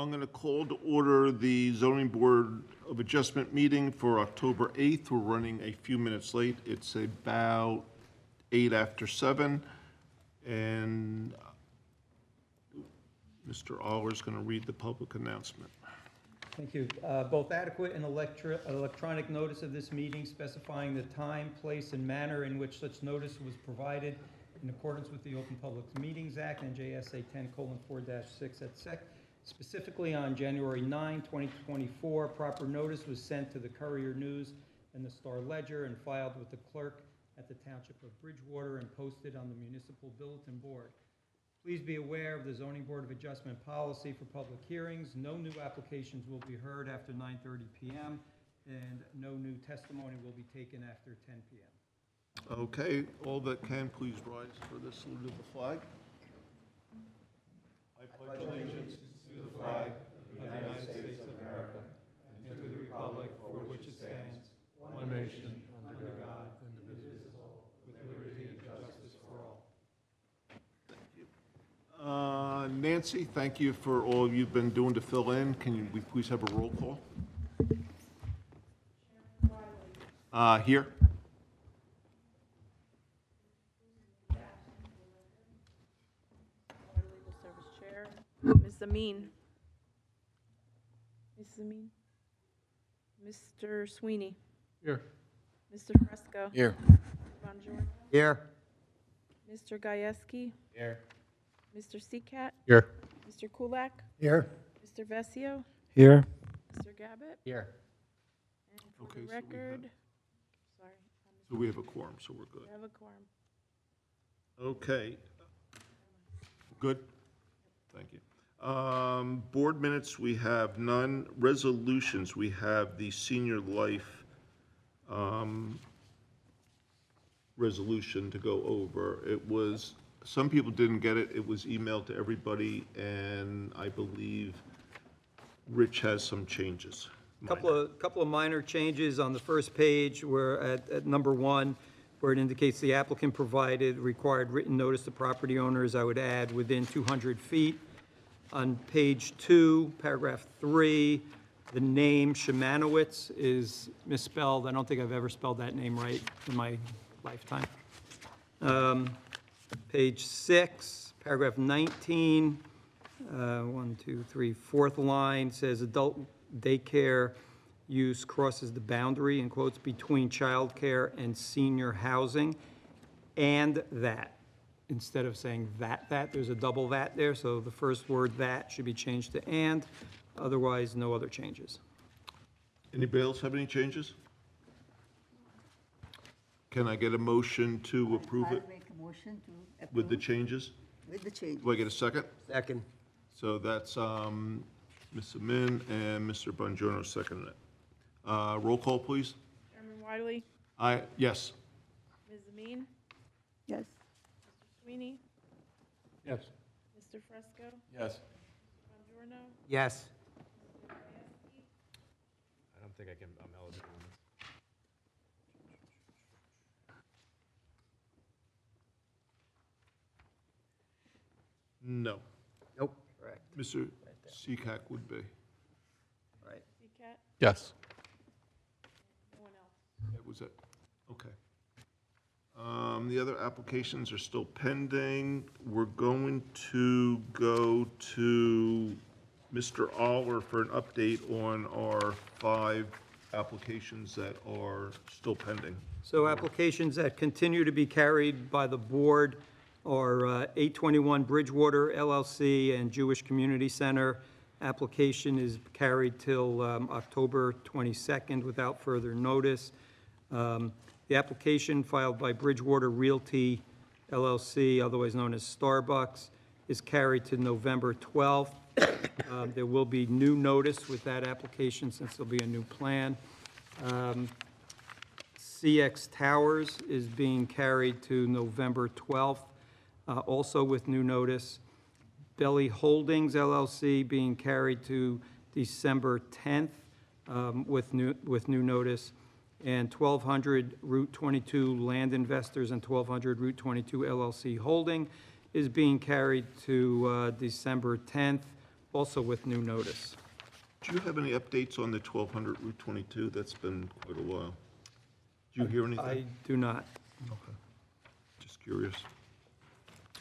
I'm going to call to order the Zoning Board of Adjustment meeting for October 8th. We're running a few minutes late. It's about 8 after 7. And Mr. Aller is going to read the public announcement. Thank you. Both adequate and electronic notice of this meeting specifying the time, place, and manner in which such notice was provided in accordance with the Open Public Meetings Act and JSA 10:4-6 et sec. Specifically on January 9, 2024, proper notice was sent to the Courier News and the Star Ledger and filed with the clerk at the Township of Bridgewater and posted on the Municipal Bulletin Board. Please be aware of the Zoning Board of Adjustment policy for public hearings. No new applications will be heard after 9:30 p.m. and no new testimony will be taken after 10 p.m. Okay, all that can, please rise for the salute of the flag. I pledge allegiance to the flag of the United States of America and to the republic for which it stands, one nation, under God, indivisible, with liberty and justice for all. Thank you. Nancy, thank you for all you've been doing to fill in. Can we please have a roll call? Here. Legal Service Chair, Ms. Amin. Mrs. Amin. Mr. Sweeney. Here. Mr. Fresco. Here. Bonjour. Here. Mr. Gajewski. Here. Mr. Seacat. Here. Mr. Kulak. Here. Mr. Vesio. Here. Mr. Gabbett. Here. And for Okay, the so we have- record, sorry, So we have a quorum, so we're good. I have a quorum. Okay. Good? Thank you. Board minutes, we have none. Resolutions, we have the senior life resolution to go over. It was, some people didn't get it. It was emailed to everybody, and I believe Rich has some changes. Couple of minor changes on the first page where at number 1, where it indicates the applicant provided required written notice to property owners, I would add within 200 feet. On page 2, paragraph 3, the name Shemanowitz is misspelled. I don't think I've ever spelled that name right in my lifetime. Page 6, paragraph 19, 1, 2, 3, fourth line says adult daycare use crosses the boundary, in quotes, between childcare and senior housing, and that. Instead of saying that, there's a double that there, so the first word that should be changed to and, otherwise no other changes. Anybody else have any changes? Can I get a motion to approve it I'll make a motion to approve. with the changes? With the change. Do I get a second? Second. So that's Ms. Amin and Mr. Bongiorno seconding it. Roll call, please. Chairman Wiley. Yes. Ms. Amin. Yes. Mr. Sweeney. Yes. Mr. Fresco. Yes. Bongiorno. Yes. Mr. Gajewski. I don't think I'm eligible on this. No. Nope. Correct. Mr. Seacack would be. Right. Seacat. Yes. No one else. That was it. Okay. The other applications are still pending. We're going to go to Mr. Aller for an update on our 5 applications that are still pending. So applications that continue to be carried by the board are 821 Bridgewater LLC and Jewish Community Center. Application is carried till October 22nd without further notice. The application filed by Bridgewater Realty LLC, otherwise known as Starbucks, is carried to November 12th. There will be new notice with that application since there'll be a new plan. CX Towers is being carried to November 12th, also with new notice. Belly Holdings LLC being carried to December 10th with new notice. And 1200 Route 22 Land Investors and 1200 Route 22 LLC Holding is being carried to December 10th also with new notice. Do you have any updates on the 1200 Route 22? That's been quite a while. Do you hear anything? I do not. Okay. Just curious.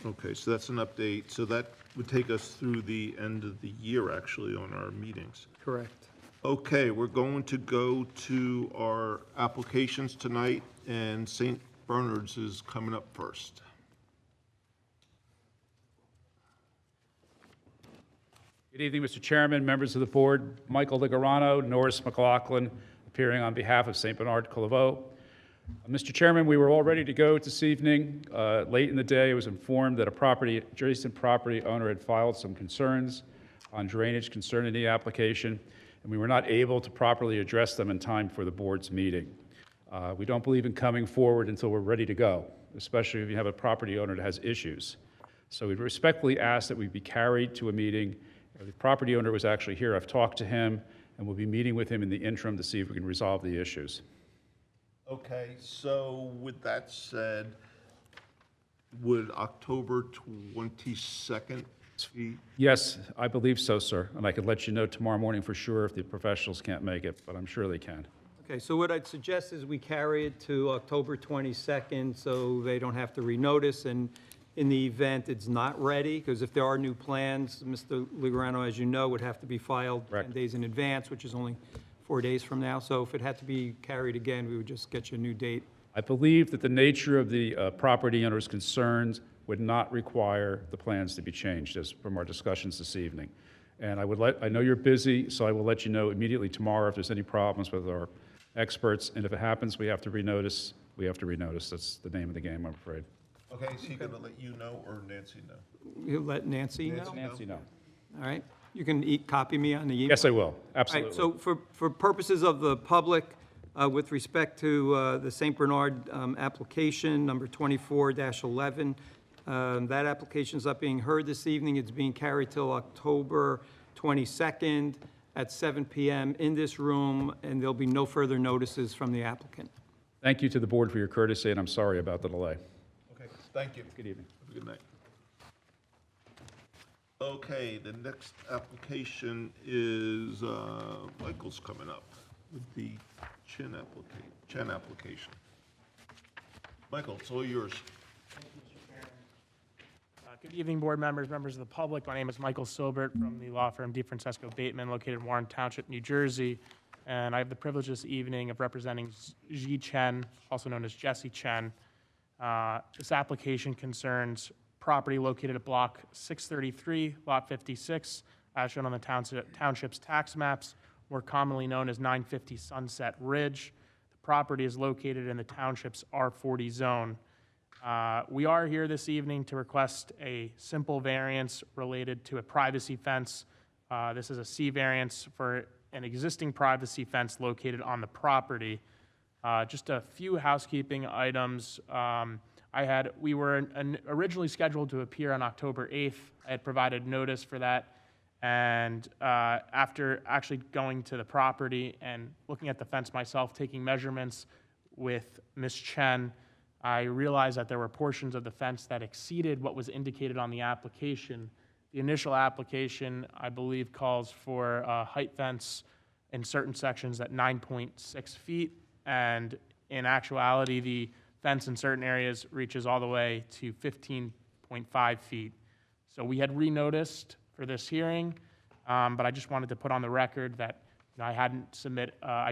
Okay, so that's an update. So that would take us through the end of the year, actually, on our meetings. Correct. Okay, we're going to go to our applications tonight, and St. Bernard's is coming up first. Good evening, Mr. Chairman, members of the board. Michael Ligarano, Norris McLaughlin, appearing on behalf of St. Bernard Clairvaux. Mr. Chairman, we were all ready to go this evening. Late in the day, I was informed that adjacent property owner had filed some concerns on drainage concerning the application, and we were not able to properly address them in time for the board's meeting. We don't believe in coming forward until we're ready to go, especially if you have a property owner that has issues. So we respectfully ask that we be carried to a meeting. The property owner was actually here. I've talked to him, and we'll be meeting with him in the interim to see if we can resolve the issues. Okay, so with that said, would October 22nd be? Yes, I believe so, sir. And I could let you know tomorrow morning for sure if the professionals can't make it, but I'm sure they can. Okay, so what I'd suggest is we carry it to October 22nd so they don't have to renotice, and in the event it's not ready, because if there are new plans, Mr. Ligarano, as you know, would have to be filed 10 Correct. days in advance, which is only 4 days from now. So if it had to be carried again, we would just get you a new date. I believe that the nature of the property owner's concerns would not require the plans to be changed, as from our discussions this evening. And I know you're busy, so I will let you know immediately tomorrow if there's any problems with our experts. And if it happens, we have to renotice. We have to renotice. That's the name of the game, I'm afraid. Okay, is he going to let you know or Nancy know? You'll let Nancy know? Nancy, no. All right. You can copy me on the email? Yes, I will. All Absolutely. right, so for purposes of the public, with respect to the St. Bernard application, number 24-11, that application is not being heard this evening. It's being carried till October 22nd at 7 p.m. in this room, and there'll be no further notices from the applicant. Thank you to the board for your courtesy, and I'm sorry about the delay. Okay, thank you. Good evening. Have a good night. Okay, the next application is, Michael's coming up with the Chen application. Michael, it's all yours. Good evening, board members, members of the public. My name is Michael Silbert from the law firm DeFrancesco Bateman, located in Warren Township, New Jersey. And I have the privilege this evening of representing Ji Chen, also known as Jesse Chen. This application concerns property located at Block 633, Lot 56, as shown on the township's tax maps, more commonly known as 950 Sunset Ridge. The property is located in the township's R40 zone. We are here this evening to request a simple variance related to a privacy fence. This is a C variance for an existing privacy fence located on the property. Just a few housekeeping items. We were originally scheduled to appear on October 8th. I had provided notice for that. And after actually going to the property and looking at the fence myself, taking measurements with Ms. Chen, I realized that there were portions of the fence that exceeded what was indicated on the application. The initial application, I believe, calls for a height fence in certain sections at 9.6 feet. And in actuality, the fence in certain areas reaches all the way to 15.5 feet. So we had renoticed for this hearing, but I just wanted to put on the record that I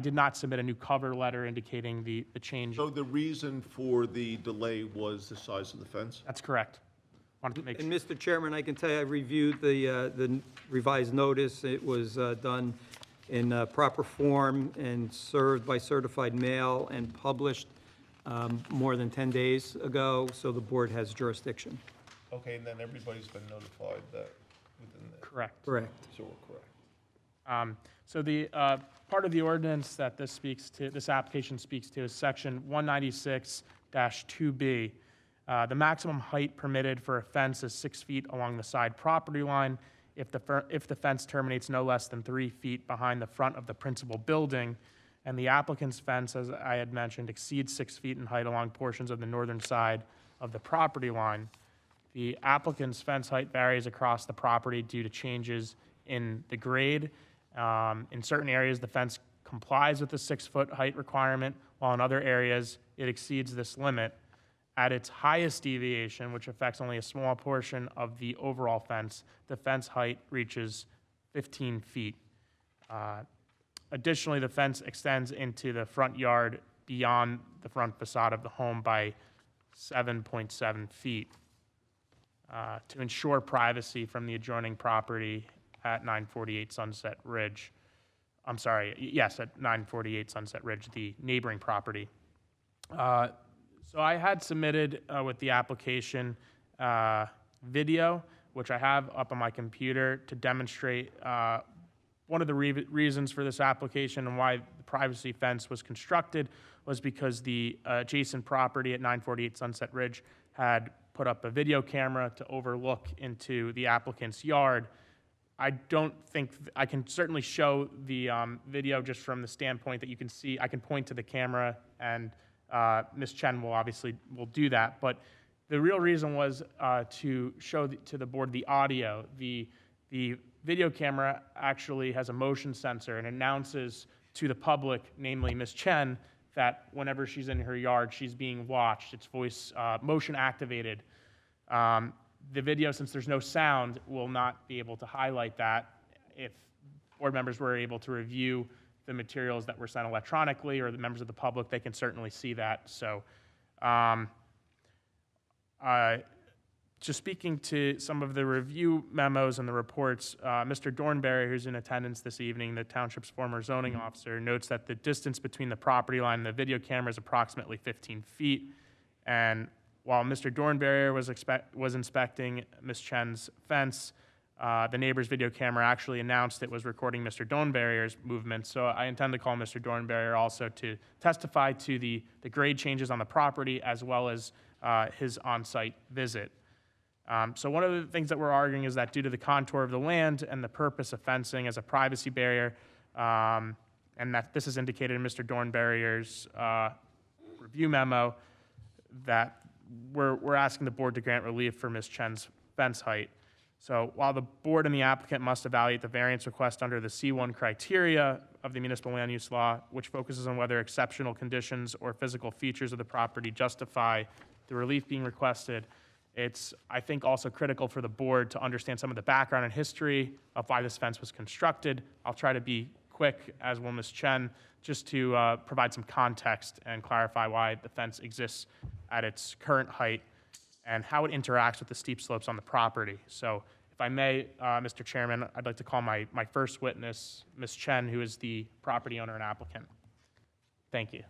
did not submit a new cover letter indicating the change. So the reason for the delay was the size of the fence? That's correct. Wanted to make And sure. Mr. Chairman, I can tell you I reviewed the revised notice. It was done in proper form and served by certified mail and published more than 10 days ago, so the board has jurisdiction. Okay, and then everybody's been notified that within the... Correct. Correct. So we're correct. So the part of the ordinance that this application speaks to is section 196-2B. The maximum height permitted for a fence is 6 feet along the side property line if the fence terminates no less than 3 feet behind the front of the principal building, and the applicant's fence, as I had mentioned, exceeds 6 feet in height along portions of the northern side of the property line. The applicant's fence height varies across the property due to changes in the grade. In certain areas, the fence complies with the 6-foot height requirement, while in other areas, it exceeds this limit. At its highest deviation, which affects only a small portion of the overall fence, the fence height reaches 15 feet. Additionally, the fence extends into the front yard beyond the front facade of the home by 7.7 feet to ensure privacy from the adjoining property at 948 Sunset Ridge. I'm sorry, yes, at 948 Sunset Ridge, the neighboring property. So I had submitted with the application video, which I have up on my computer to demonstrate one of the reasons for this application and why the privacy fence was constructed was because the adjacent property at 948 Sunset Ridge had put up a video camera to overlook into the applicant's yard. I don't think, I can certainly show the video just from the standpoint that you can see, I can point to the camera and Ms. Chen will do that, but the real reason was to show to the board the audio. The video camera actually has a motion sensor and announces to the public, namely Ms. Chen, that whenever she's in her yard, she's being watched. It's voice motion activated. The video, since there's no sound, will not be able to highlight that. If board members were able to review the materials that were sent electronically, or the members of the public, they can certainly see that. So just speaking to some of the review memos and the reports, Mr. Dornberry, who's in attendance this evening, the township's former zoning officer, notes that the distance between the property line and the video camera is approximately 15 feet. And while Mr. Dornberry was inspecting Ms. Chen's fence, the neighbor's video camera actually announced it was recording Mr. Dornberry's movements. So I intend to call Mr. Dornberry also to testify to the grade changes on the property as well as his on-site visit. So one of the things that we're arguing is that due to the contour of the land and the purpose of fencing as a privacy barrier, and that this is indicated in Mr. Dornberry's review memo, that we're asking the board to grant relief for Ms. Chen's fence height. So while the board and the applicant must evaluate the variance request under the C1 criteria of the municipal land use law, which focuses on whether exceptional conditions or physical features of the property justify the relief being requested, it's, I think, also critical for the board to understand some of the background and history of why this fence was constructed. I'll try to be quick, as will Ms. Chen, just to provide some context and clarify why the fence exists at its current height and how it interacts with the steep slopes on the property. So if I may, Mr. Chairman, I'd like to call my first witness, Ms. Chen, who is the property owner and applicant. Thank you.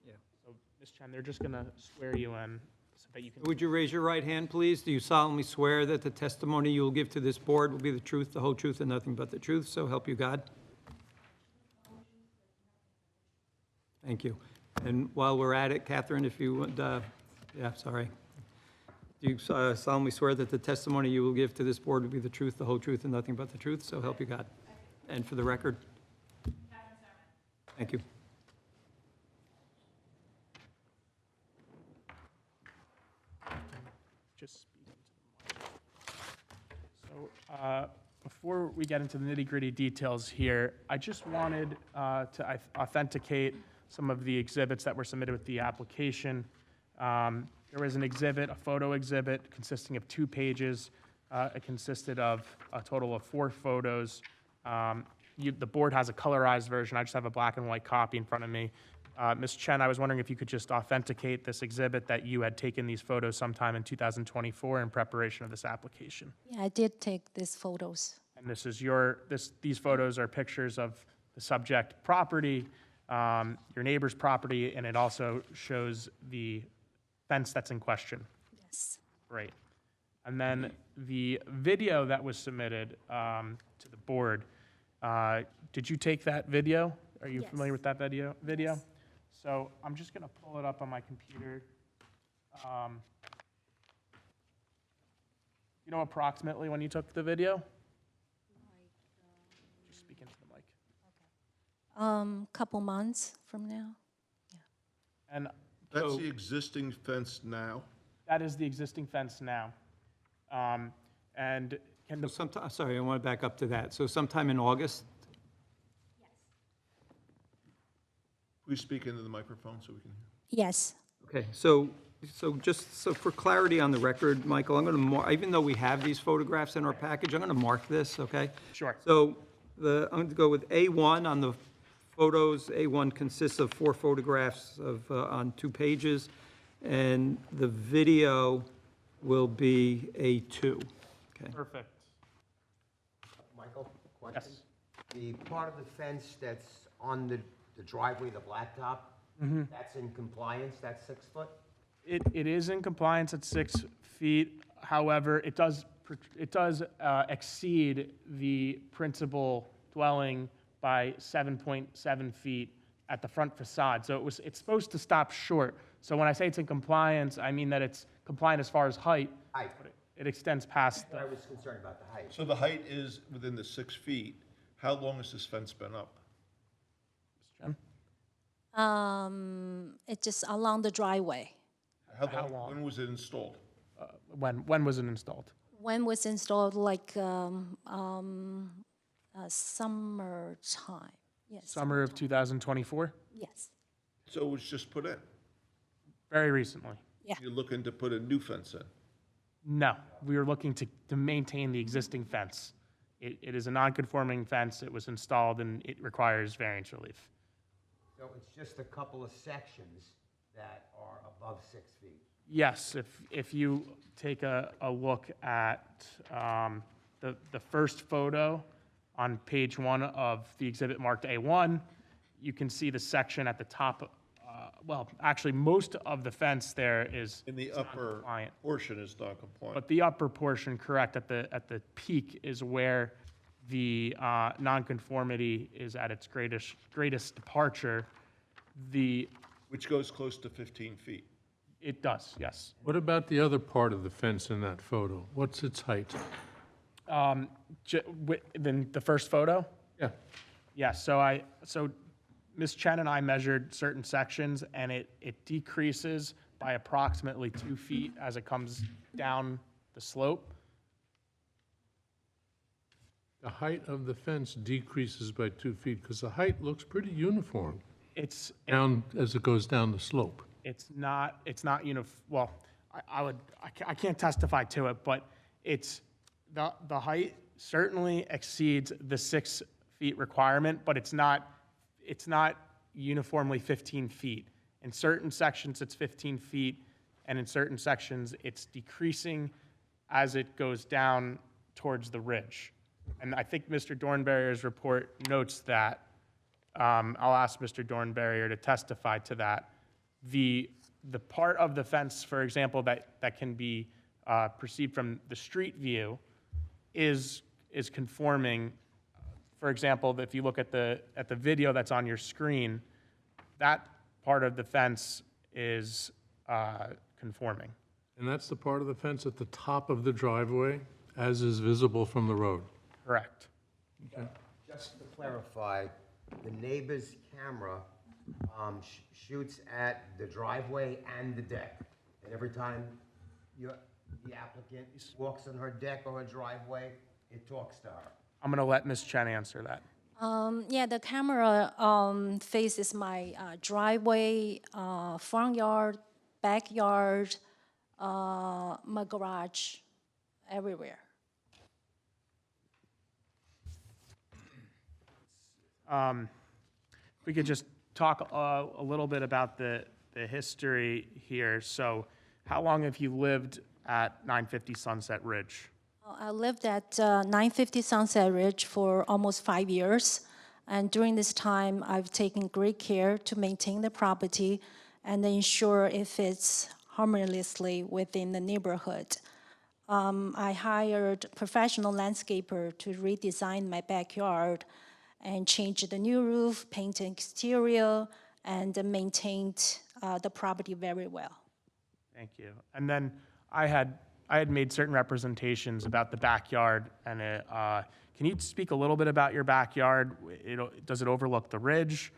Yeah. So, Ms. Chen, they're just going to swear you in so that you can... Would you raise your right hand, please? Do you solemnly swear that the testimony you will give to this board will be the truth, the whole truth, and nothing but the truth, so help you God? Thank you. And while we're at it, Catherine, if you would, yeah, sorry. Do you solemnly swear that the testimony you will give to this board will be the truth, the whole truth, and nothing but the truth, so help you God? And for the record? Thank you. Just speak into the mic. So before we get into the nitty-gritty details here, I just wanted to authenticate some of the exhibits that were submitted with the application. There was an exhibit, a photo exhibit, consisting of 2 pages. It consisted of a total of 4 photos. The board has a colorized version. I just have a black and white copy in front of me. Ms. Chen, I was wondering if you could just authenticate this exhibit that you had taken these photos sometime in 2024 in preparation of this application. Yeah, I did take these photos. And this is these photos are pictures of the subject property, your neighbor's property, and it also shows the fence that's in question. Yes. Great. And then the video that was submitted to the board, did you take that video? Are you Yes. familiar with that video? Yes. So I'm just going to pull it up on my computer. You know approximately when you took the video? Just speak into the mic. Couple months from now. And That's so the existing fence now? that is the existing fence now. And can the, Sometime, sorry, I want to back up to that. So sometime in August? Please speak into the microphone so we can hear. Yes. Okay, so just so for clarity on the record, Michael, I'm going to, even though we have these photographs in our package, I'm going to mark this, okay? sure. So I'm going to go with A1 on the photos. A1 consists of 4 photographs on 2 pages, and the video will be A2. Okay. Perfect. Michael, question? Yes. The part of the fence that's on the driveway, the blacktop, that's in compliance, that's 6 foot? It is in compliance at 6 feet. However, it does exceed the principal dwelling by 7.7 feet at the front facade. So it's supposed to stop short. So when I say it's in compliance, I mean that it's compliant as far as height. Height. But it extends past I the, was concerned about the height. So the height is within the 6 feet. How long has this fence been up? Jen? It's just along the driveway. How long? When was it installed? When was it installed? When was installed, like, summertime? Yes. Summer of summertime. 2024? Yes. So it was just put in? Very recently. Yeah. You're looking to put a new fence in? No, we are looking to maintain the existing fence. It is a non-conforming fence. It was installed and it requires variance relief. So it's just a couple of sections that are above 6 feet? Yes, if you take a look at the first photo on page 1 of the exhibit marked A1, you can see the section at the top. Well, actually, most of the fence there is In the is upper non-compliant. portion is non-compliant. But the upper portion, correct, at the peak is where the nonconformity is at its greatest departure. Which goes close to 15 feet. It does, yes. What about the other part of the fence in that photo? What's its height? Then the first photo? Yeah. Yeah, so Ms. Chen and I measured certain sections, and it decreases by approximately 2 feet as it comes down the slope. The height of the fence decreases by 2 feet, because the height looks pretty uniform It's down, as it goes down the slope. not well, I can't testify to it, but it's, the height certainly exceeds the 6 feet requirement, but it's not uniformly 15 feet. In certain sections, it's 15 feet, and in certain sections, it's decreasing as it goes down towards the ridge. And I think Mr. Dornbarrier's report notes that. I'll ask Mr. Dornbarrier to testify to that. The part of the fence, for example, that can be perceived from the street view is conforming. For example, if you look at the video that's on your screen, that part of the fence is conforming. And that's the part of the fence at the top of the driveway, as is visible from the road. Correct. Just to clarify, the neighbor's camera shoots at the driveway and the deck. And every time the applicant walks on her deck or her driveway, it talks to her. I'm going to let Ms. Chen answer that. Yeah, the camera faces my driveway, front yard, backyard, my garage, everywhere. If we could just talk a little bit about the history here. So how long have you lived at 950 Sunset Ridge? I lived at 950 Sunset Ridge for almost 5 years. And during this time, I've taken great care to maintain the property and ensure it fits harmoniously within the neighborhood. I hired a professional landscaper to redesign my backyard and change the new roof, paint the exterior, and maintained the property very well. Thank you. And then I had made certain representations about the backyard, and can you speak a little bit about your backyard? Does it overlook the ridge?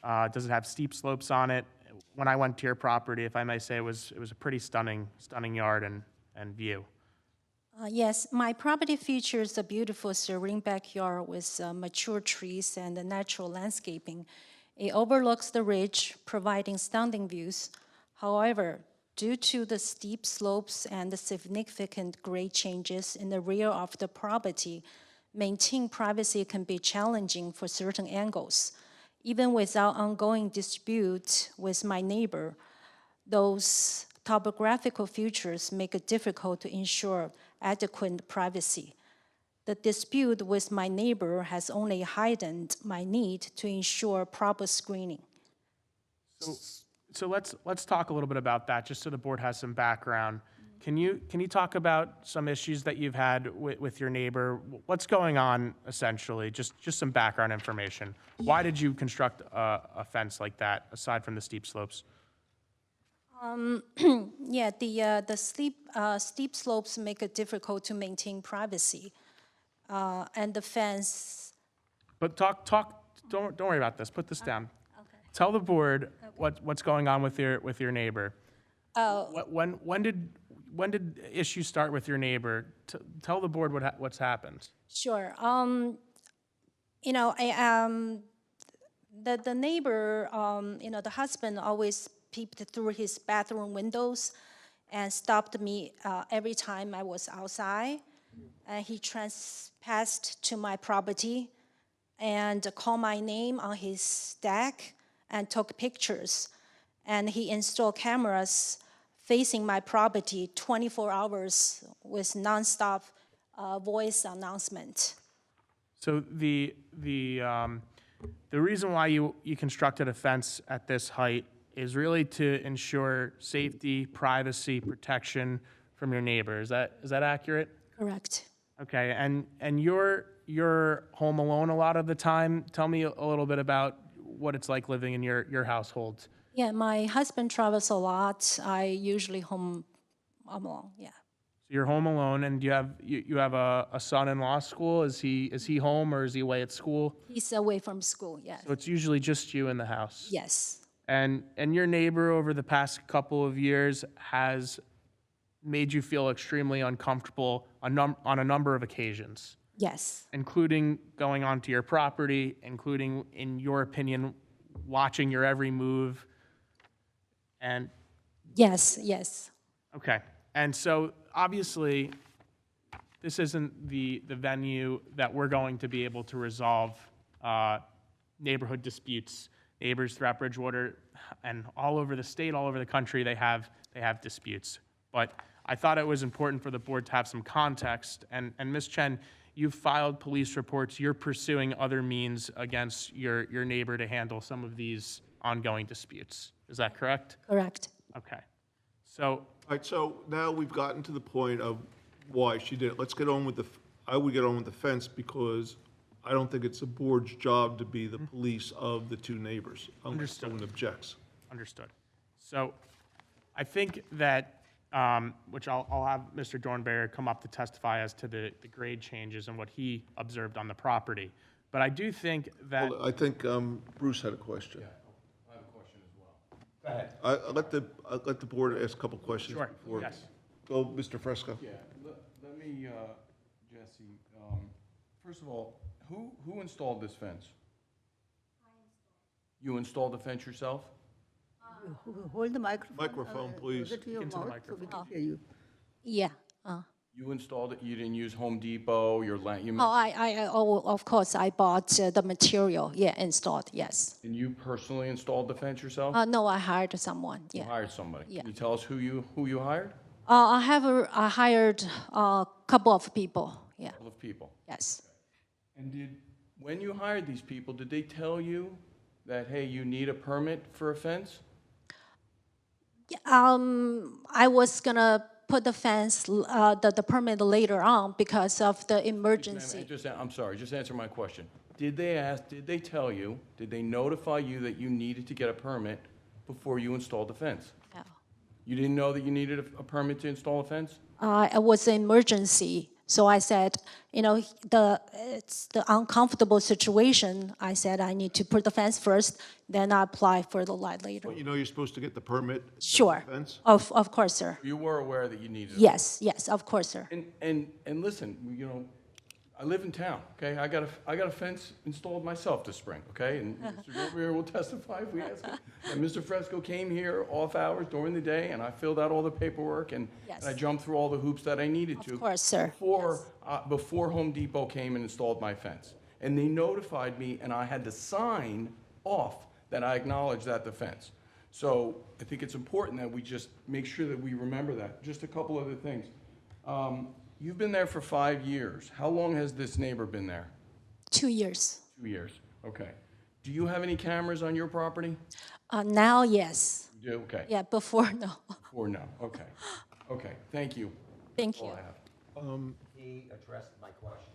Does it have steep slopes on it? When I went to your property, if I may say, it was a pretty stunning yard and view. Yes, my property features a beautiful serene backyard with mature trees and natural landscaping. It overlooks the ridge, providing stunning views. However, due to the steep slopes and the significant grade changes in the rear of the property, maintaining privacy can be challenging for certain angles. Even without ongoing dispute with my neighbor, those topographical features make it difficult to ensure adequate privacy. The dispute with my neighbor has only heightened my need to ensure proper screening. So let's talk a little bit about that, just so the board has some background. Can you talk about some issues that you've had with your neighbor? What's going on, essentially? Just some background information. Why did you construct a fence like that, aside from the steep slopes? Yeah, the steep slopes make it difficult to maintain privacy, and the fence. But don't worry about this. Put this down. Okay. Tell the board what's going on with your neighbor. When did issues start with your neighbor? Tell the board what's happened. Sure. You know, the neighbor, you know, the husband always peeped through his bathroom windows and stopped me every time I was outside. And he trespassed to my property and called my name on his deck and took pictures. And he installed cameras facing my property 24 hours with nonstop voice announcement. So the reason why you constructed a fence at this height is really to ensure safety, privacy, protection from your neighbor. Is that accurate? Correct. Okay, and you're home alone a lot of the time. Tell me a little bit about what it's like living in your household. Yeah, my husband travels a lot. I usually home alone. Yeah. So you're home alone, and you have a son in law school. Is he home, or is he away at school? He's away from school. Yes. So it's usually just you in the house. Yes. And your neighbor over the past couple of years has made you feel extremely uncomfortable on a number of occasions. Yes. Including going onto your property, including, in your opinion, watching your every move. And Yes. Yes. okay, and so obviously, this isn't the venue that we're going to be able to resolve neighborhood disputes. Neighbors throughout Bridgewater and all over the state, all over the country, they have disputes. But I thought it was important for the board to have some context. And Ms. Chen, you've filed police reports. You're pursuing other means against your neighbor to handle some of these ongoing disputes. Is that correct? Correct. Okay. So All right, so now we've gotten to the point of why she did it. Let's get on with I would get on with the fence, because I don't think it's the board's job to be the police of the two neighbors, unless Understood. someone objects. understood. So I think that, which I'll have Mr. Dornberger come up to testify as to the grade changes and what he observed on the property. But I do think that. Well, I think Bruce had a question. I have a question as well. Go ahead. I'll let the board ask a couple questions Sure, before. yes. Go, Mr. Fresco. Yeah, let me, Jesse, first of all, who installed this fence? You installed the fence yourself? Hold the microphone. Microphone, please. Closer to your Into the mouth so we can hear you. Yeah. You installed it, you didn't use Home Depot, you Of course, I bought the material. Yeah, installed. Yes. and you personally installed the fence yourself? No, I hired someone. You Yeah. hired somebody? Yeah. Can you tell us who you hired? I hired a couple of people. Yeah. A couple of people. Yes. And when you hired these people, did they tell you that, hey, you need a permit for a fence? Yeah, I was gonna put the fence, the permit later on because of the emergency. I'm sorry, just answer my question. Did they tell you, did they notify you that you needed to get a permit before you installed the fence? No. You didn't know that you needed a permit to install a fence? It was an emergency. So I said, it's the uncomfortable situation. I said I need to put the fence first, then I apply for the light later. But you know you're supposed to get the permit? to Sure. the fence? Of course, sir. You were aware that you needed it? Yes, of course, sir. And listen, I live in town, okay? I got a fence installed myself this spring, okay? And Mr. Gilbert will testify if we ask him. And Mr. Fresco came here off hours during the day, and I filled out all the paperwork, and Yes. I jumped through all the hoops that I needed to. Of course, sir. Before Home Depot came and installed my fence. And they notified me, and I had to sign off that I acknowledged that the fence. So I think it's important that we just make sure that we remember that. Just a couple other things. You've been there for 5 years. How long has this neighbor been there? 2 years. 2 years, okay. Do you have any cameras on your property? Now, yes. You do, okay. Yeah, before, no. Or no, okay. Okay, thank you. Thank That's all you. I have. He addressed my question.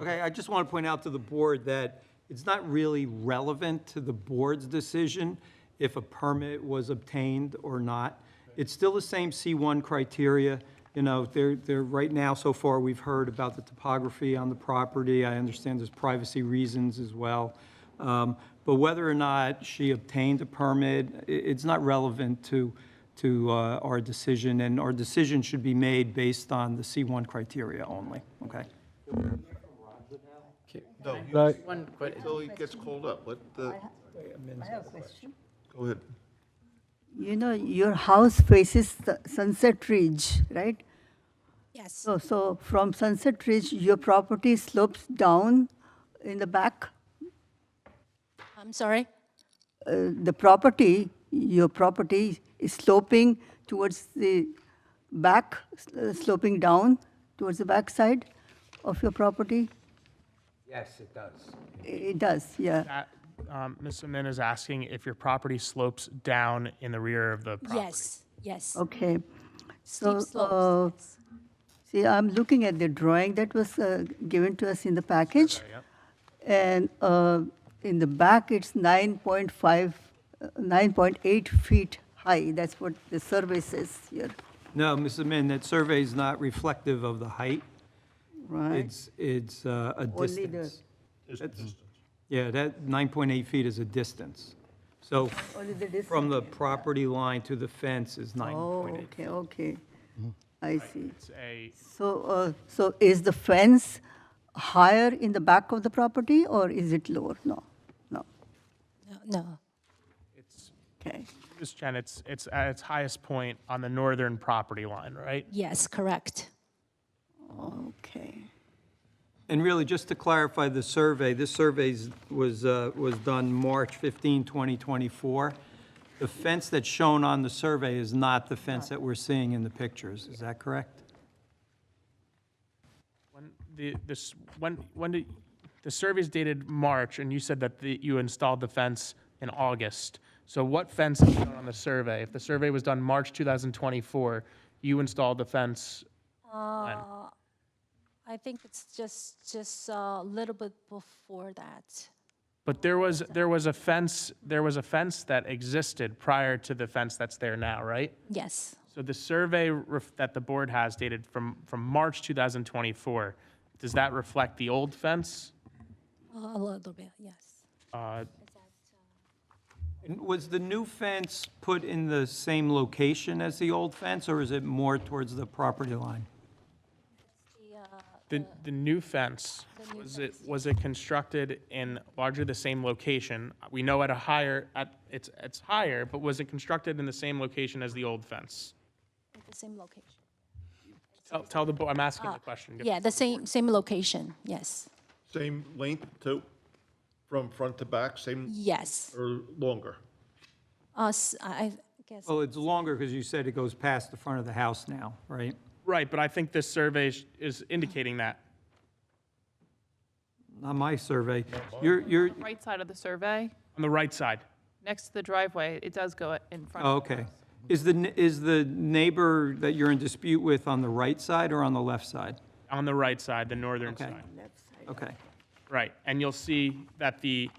Okay, I just want to point out to the board that it's not really relevant to the board's decision if a permit was obtained or not. It's still the same C1 criteria. They're right now, so far, we've heard about the topography on the property. I understand there's privacy reasons as well. But whether or not she obtained a permit, it's not relevant to our decision, and our decision should be made based on the C1 criteria only, okay? No, One quick. until he gets called up, let the, I have a question. go ahead. Your house faces the Sunset Ridge, right? Yes. So from Sunset Ridge, your property slopes down in the back? I'm sorry? Your property is sloping towards the back, sloping down towards the back side of your property? Yes, it does. It does, yeah. That, Ms. Amin is asking if your property slopes down in the rear of the property. Yes. Okay. Steep So, slopes. see, I'm looking at the drawing that was given to us in the package. Yep. And in the back, it's 9.8 feet high. That's what the survey says here, No, Ms. Amin, that survey is not reflective of the height. right? It's a Only the- distance. Yeah, that 9.8 feet is a distance. So Only the distance. from the property line to the fence is 9.8. Oh, okay. I see. It's a, So is the fence higher in the back of the property, or is it lower? No. No. it's, Okay. Ms. Chen, it's at its highest point on the northern property line, right? Yes, correct. Okay. And really, just to clarify the survey, this survey was done March 15, 2024. The fence that's shown on the survey is not the fence that we're seeing in the pictures. Is that correct? When the survey's dated March, and you said that you installed the fence in August. So what fence is shown on the survey? If the survey was done March 2024, you installed the fence when? I think it's just a little bit before that. But there was a fence that existed prior to the fence that's there now, right? Yes. So the survey that the board has dated from March 2024, does that reflect the old fence? A little bit, yes. And was the new fence put in the same location as the old fence, or is it more towards the property line? The new fence, was it constructed in largely the same location? We know it's higher, but was it constructed in the same location as the old fence? At the same location. Tell the board, I'm asking the question. Yeah, the same location, yes. Same length too, from front to back, same Yes. or longer? I guess, Well, it's longer because you said it goes past the front of the house now, right? Right, but I think this survey is indicating that. Not my survey. You're, Right side of the survey, On the right side. next to the driveway, it does go in front oh, of the okay. house. Is the neighbor that you're in dispute with on the right side or on the left side? On the right side, the northern Okay. side. Okay. Right, and you'll see that the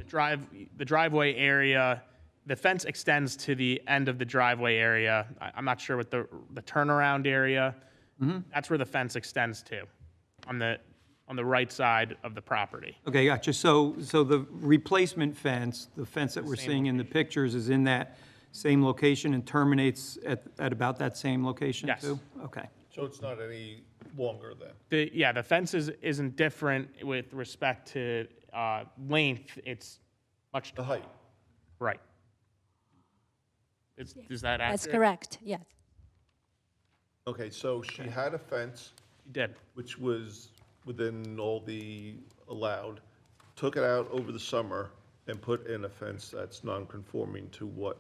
driveway area, the fence extends to the end of the driveway area. I'm not sure what the turnaround area That's where the fence extends to, on the right side of the property. Okay, gotcha. So the replacement fence, the fence that we're same seeing in the pictures is in that same location and terminates at about that same location Yes. too? Okay. So it's not any longer then? The fence isn't different with respect to length, it's much. The height? Right. Is that accurate? That's correct, yes. Okay, so she had a fence, You did. which was within all the allowed, took it out over the summer and put in a fence that's non-conforming to what?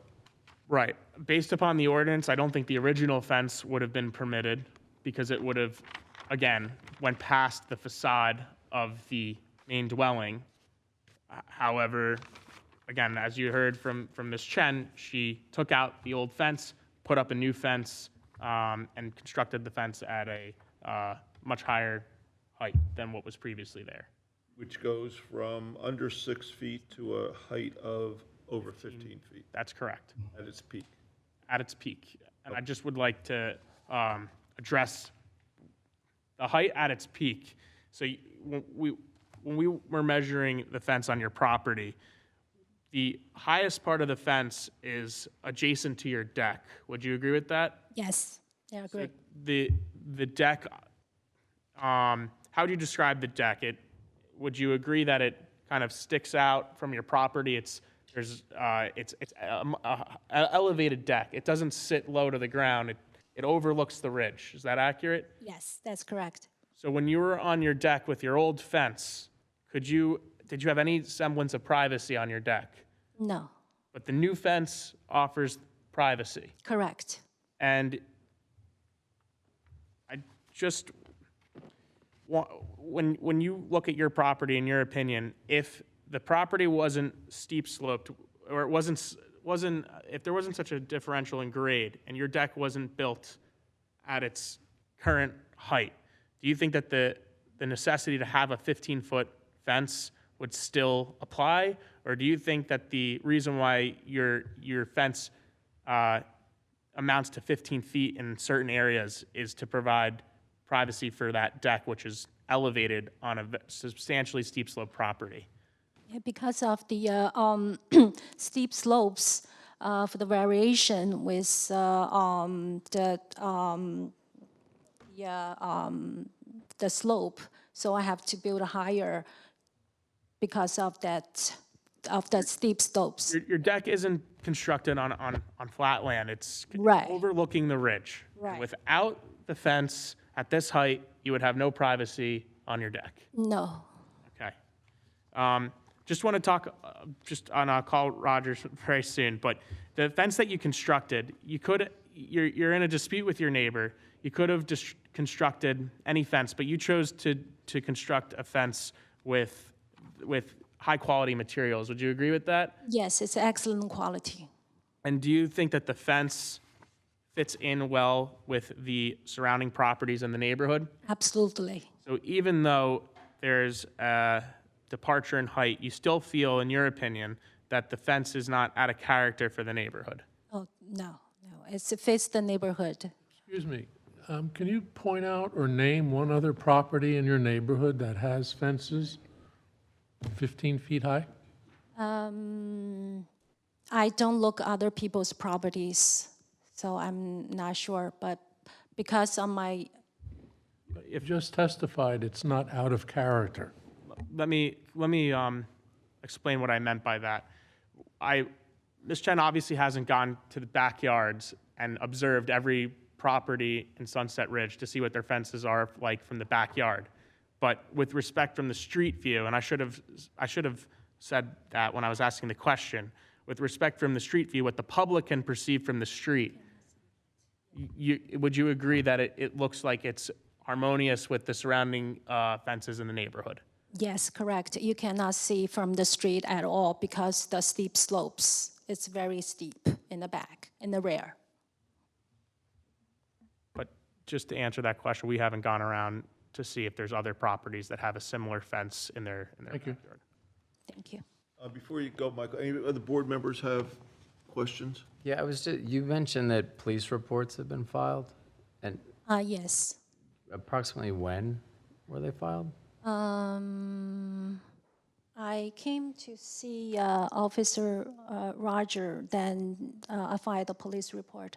Right. Based upon the ordinance, I don't think the original fence would have been permitted because it would have, again, went past the facade of the main dwelling. However, again, as you heard from Ms. Chen, she took out the old fence, put up a new fence, and constructed the fence at a much higher height than what was previously there. Which goes from under 6 feet to a height of over 15 feet That's correct, at its peak. at its peak. And I just would like to address the height at its peak. So when we were measuring the fence on your property, the highest part of the fence is adjacent to your deck. Would you agree with that? Yes, I agree. The deck, how would you describe the deck? Would you agree that it kind of sticks out from your property? It's an elevated deck. It doesn't sit low to the ground. It overlooks the ridge. Is that accurate? Yes, that's correct. So when you were on your deck with your old fence, did you have any semblance of privacy on your deck? No, But the new fence offers privacy. correct. And I just want, when you look at your property, in your opinion, if the property wasn't steep sloped, or it wasn't, if there wasn't such a differential in grade, and your deck wasn't built at its current height, do you think that the necessity to have a 15-foot fence would still apply? Or do you think that the reason why your fence amounts to 15 feet in certain areas is to provide privacy for that deck, which is elevated on a substantially steep slope property? Yeah, because of the steep slopes, for the variation with the slope, so I have to build higher because of that, of the steep slopes. Your deck isn't constructed on flat land. It's Right. overlooking the ridge. Right. Without the fence at this height, you would have no privacy on your deck. No, Okay. Just want to talk, I'll call Rogers very soon, but the fence that you constructed, you're in a dispute with your neighbor. You could have constructed any fence, but you chose to construct a fence with high-quality materials. Would you agree with that? yes, it's excellent quality. And do you think that the fence fits in well with the surrounding properties in the neighborhood? Absolutely. So even though there's a departure in height, you still feel, in your opinion, that the fence is not out of character for the neighborhood? Oh, no, it fits the neighborhood. Excuse me, can you point out or name one other property in your neighborhood that has fences 15 feet high? I don't look other people's properties, so I'm not sure, but because on my, You just testified it's not out of character. Let me explain what I meant by that. Ms. Chen obviously hasn't gone to the backyards and observed every property in Sunset Ridge to see what their fences are like from the backyard. But with respect from the street view, and I should have said that when I was asking the question, with respect from the street view, what the public can perceive from the street, would you agree that it looks like it's harmonious with the surrounding fences in the neighborhood? yes, correct. You cannot see from the street at all because the steep slopes. It's very steep in the back, in the rear. But just to answer that question, we haven't gone around to see if there's other properties that have a similar fence in their Thank you. backyard. Thank you. Before you go, Michael, any other board members have questions? Yeah, you mentioned that police reports have been filed, and Yes. approximately when were they filed? I came to see Officer Roger, then I filed a police report.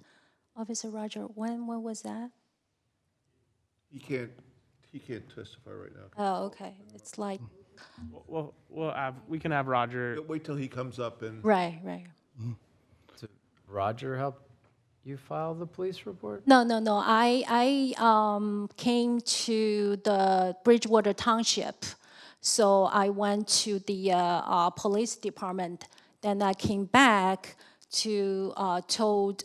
Officer Roger, when was that? He can't testify right now. Oh, okay. It's like, We can have Roger. Wait till he comes up and. right. Did Roger help you file the police report? No. I came to the Bridgewater Township, so I went to the police department. Then I came back to told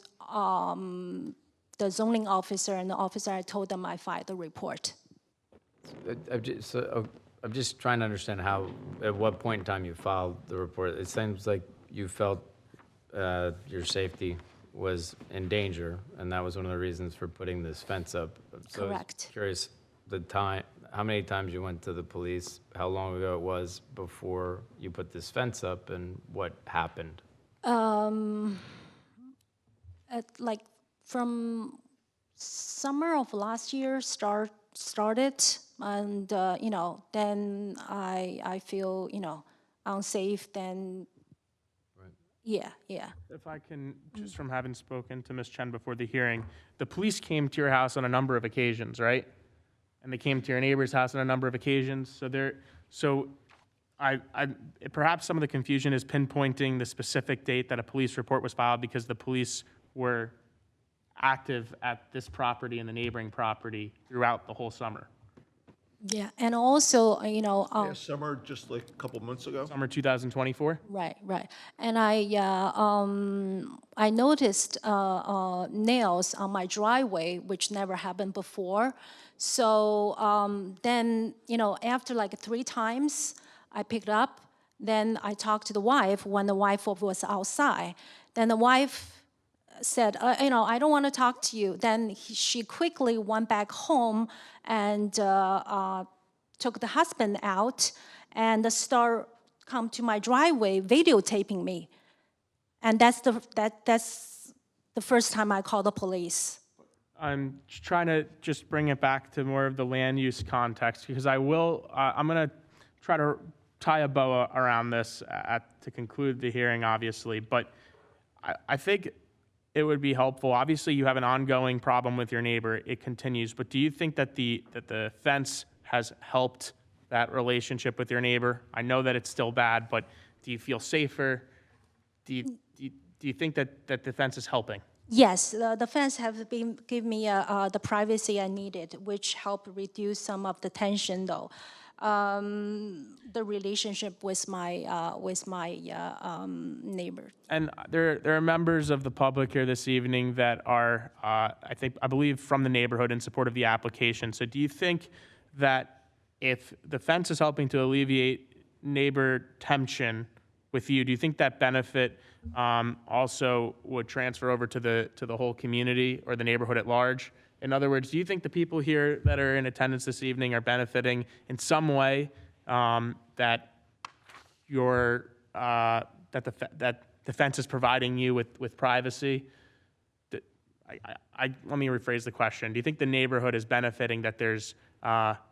the zoning officer and the officer. I told them I filed the report. I'm just trying to understand at what point in time you filed the report. It seems like you felt your safety was in danger, and that was one of the reasons for putting this fence up. So Correct. I was curious, how many times you went to the police, how long ago it was before you put this fence up, and what happened? From summer of last year started, and then I feel unsafe. Then yeah. If I can, just from having spoken to Ms. Chen before the hearing, the police came to your house on a number of occasions, right? And they came to your neighbor's house on a number of occasions. So perhaps some of the confusion is pinpointing the specific date that a police report was filed, because the police were active at this property and the neighboring property throughout the whole summer. Yeah, and also, Yeah, summer, just like a couple months ago. Summer 2024? Right. And I noticed nails on my driveway, which never happened before. So then, after like 3 times, I picked up. Then I talked to the wife when the wife was outside. Then the wife said, I don't want to talk to you. Then she quickly went back home and took the husband out and come to my driveway videotaping me. And that's the first time I called the police. I'm trying to just bring it back to more of the land use context, because I'm going to try to tie a bow around this to conclude the hearing, obviously. But I think it would be helpful. Obviously, you have an ongoing problem with your neighbor. It continues. But do you think that the fence has helped that relationship with your neighbor? I know that it's still bad, but do you feel safer? Do you think that the fence is helping? Yes, the fence have been give me the privacy I needed, which helped reduce some of the tension, though. The relationship with my neighbor. And there are members of the public here this evening that are, I believe, from the neighborhood in support of the application. So do you think that if the fence is helping to alleviate neighbor tension with you, do you think that benefit also would transfer over to the whole community or the neighborhood at large? In other words, do you think the people here that are in attendance this evening are benefiting in some way that the fence is providing you with privacy? Let me rephrase the question. Do you think the neighborhood is benefiting that there's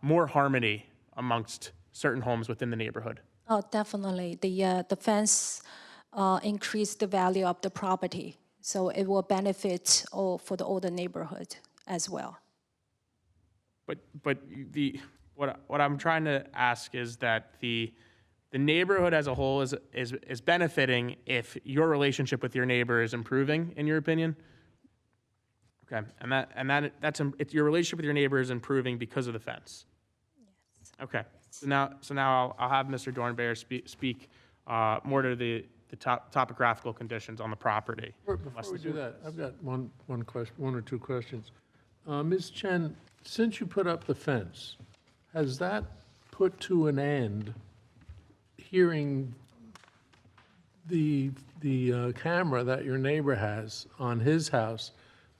more harmony amongst certain homes within the neighborhood? Oh, definitely. The fence increased the value of the property, so it will benefit for the older neighborhood as well. But what I'm trying to ask is that the neighborhood as a whole is benefiting if your relationship with your neighbor is improving, in your opinion? Okay, that's your relationship with your neighbor is improving because of the fence. Yes. Okay. So now I'll have Mr. Dornbeyer speak more to the topographical conditions on the property. Before we do that, I've got one or two questions. Ms. Chen, since you put up the fence, has that put to an end hearing the camera that your neighbor has on his house?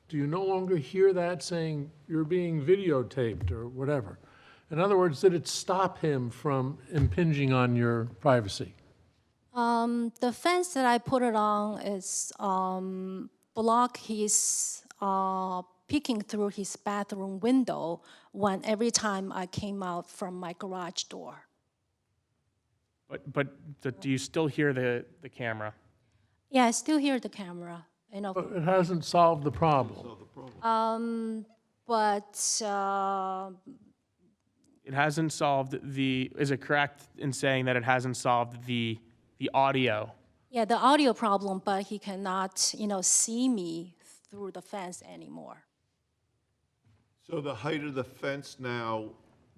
Do you no longer hear that saying you're being videotaped or whatever? In other words, did it stop him from impinging on your privacy? The fence that I put it on is block his peeking through his bathroom window when every time I came out from my garage door. But do you still hear the camera? Yeah, I still hear the camera, you know. But it hasn't solved the problem. But It hasn't solved is it correct in saying that it hasn't solved the audio? yeah, the audio problem, but he cannot, you know, see me through the fence anymore. So the height of the fence now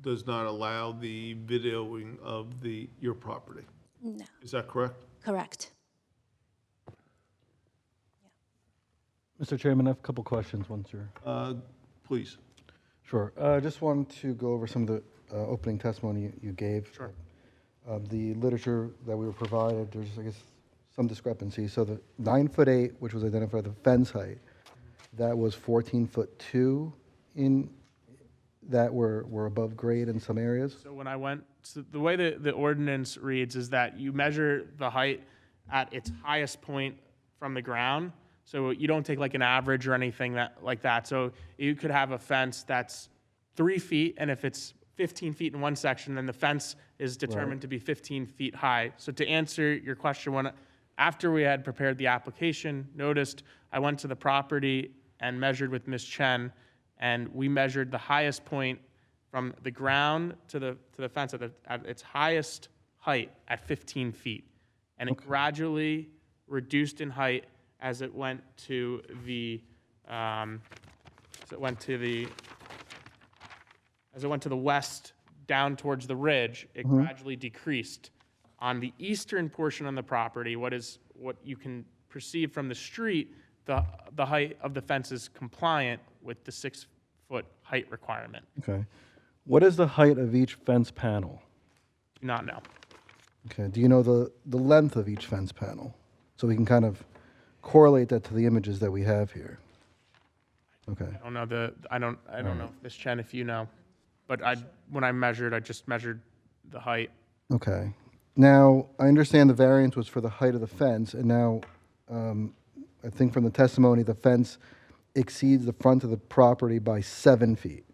does not allow the videoing of your property? No, Is that correct? correct. Mr. Chairman, I have a couple questions once you're. Please. Sure. I just wanted to go over some of the opening testimony you gave. Sure. The literature that we were provided, there's, I guess, some discrepancy. So the 9'8", which was identified the fence height, that was 14'2" in that were above grade in some areas. So when I went, so the way the ordinance reads is that you measure the height at its highest point from the ground. So you don't take like an average or anything like that. So you could have a fence that's 3 feet, and if it's 15 feet in one section, then the fence is determined to be 15 feet high. So to answer your question, after we had prepared the application, noticed, I went to the property and measured with Ms. Chen, and we measured the highest point from the ground to the fence at its highest height at 15 feet. And it gradually reduced in height as it went to the west down towards the ridge. It gradually decreased. On the eastern portion of the property, what you can perceive from the street, the height of the fence is compliant with the 6-foot height requirement. Okay. What is the height of each fence panel? Do not know. Okay. Do you know the length of each fence panel? So we can kind of correlate that to the images that we have here. Okay. I don't know I don't know, Ms. Chen, if you know. But when I measured, I just measured the height. Okay. Now, I understand the variance was for the height of the fence, and now, I think from the testimony, the fence exceeds the front of the property by 7 feet.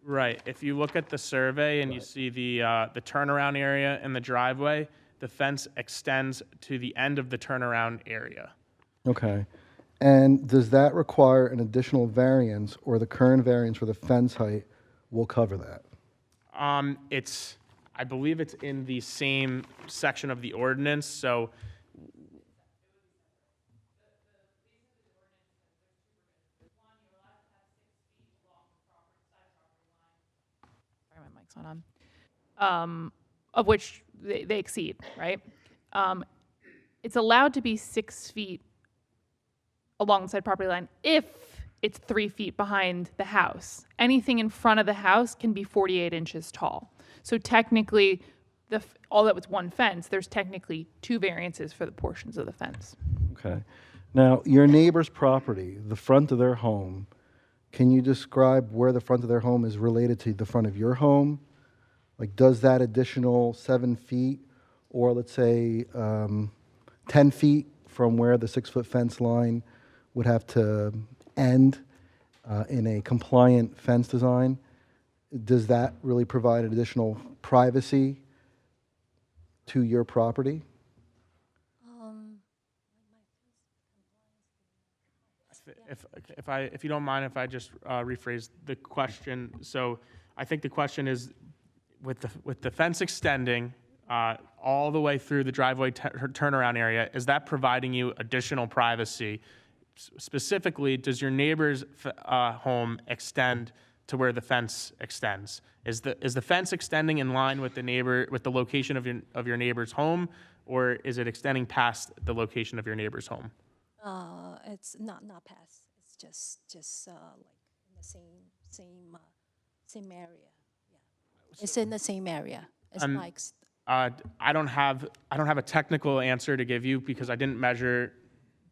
Right. If you look at the survey and you see the turnaround area in the driveway, the fence extends to the end of the turnaround area. Okay. And does that require an additional variance, or the current variance for the fence height will cover that? I believe it's in the same section of the ordinance, so Sorry, my mic's not on. Of which they exceed, right? It's allowed to be 6 feet alongside property line if it's 3 feet behind the house. Anything in front of the house can be 48 inches tall. So technically, although it's one fence, there's technically 2 variances for the portions of the fence. Okay. Now, your neighbor's property, the front of their home, can you describe where the front of their home is related to the front of your home? Like, does that additional 7 feet, or let's say 10 feet from where the 6-foot fence line would have to end in a compliant fence design, does that really provide additional privacy to your property? if you don't mind, if I just rephrase the question. So I think the question is, with the fence extending all the way through the driveway turnaround area, is that providing you additional privacy? Specifically, does your neighbor's home extend to where the fence extends? Is the fence extending in line with the location of your neighbor's home, or is it extending past the location of your neighbor's home? It's not past. It's just like in the same area. Yeah, it's in the same area. It's like. I don't have a technical answer to give you because I didn't measure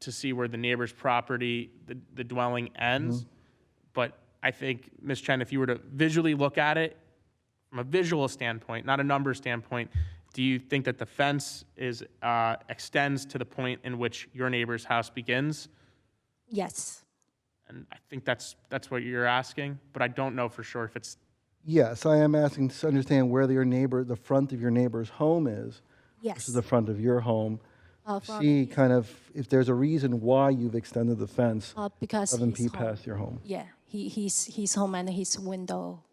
to see where the neighbor's property, the dwelling ends. But I think, Ms. Chen, if you were to visually look at it from a visual standpoint, not a number standpoint, do you think that the fence extends to the point in which your neighbor's house begins? Yes. And I think that's what you're asking, but I don't know for sure if it's Yes, I am asking to understand where the front of your neighbor's home is Yes. versus the front of your home. From See his- kind of if there's a reason why you've extended the fence because 7 he's feet home. past your home. Yeah, he's home and his window,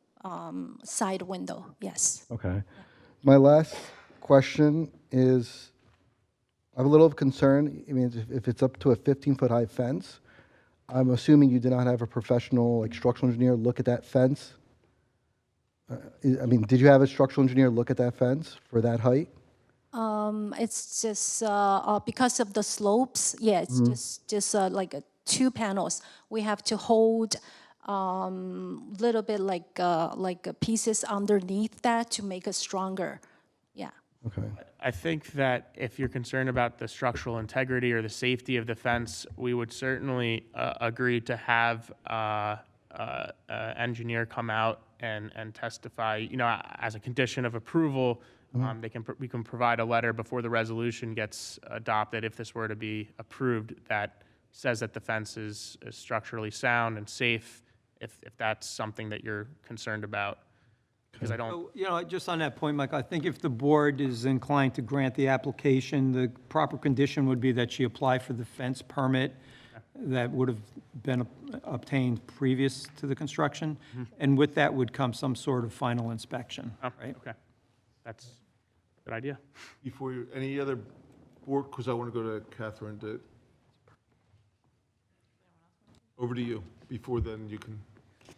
side window, yes. Okay. My last question is, I have a little concern. I mean, if it's up to a 15-foot high fence, I'm assuming you did not have a professional, like structural engineer, look at that fence? I mean, did you have a structural engineer look at that fence for that height? It's just because of the slopes. Yeah, it's just like 2 panels. We have to hold little bit like pieces underneath that to make it stronger. Yeah. Okay. I think that if you're concerned about the structural integrity or the safety of the fence, we would certainly agree to have engineer come out and testify, you know, as a condition of approval. We can provide a letter before the resolution gets adopted, if this were to be approved, that says that the fence is structurally sound and safe, if that's something that you're concerned about. Because I don't, So, you know, just on that point, Mike, I think if the board is inclined to grant the application, the proper condition would be that she apply for the fence permit that would have been obtained previous to the construction, and with that would come some sort of final inspection, right? okay, that's a good idea. Before you, any other board, because I want to go to Catherine. Over to you. Before then, you can.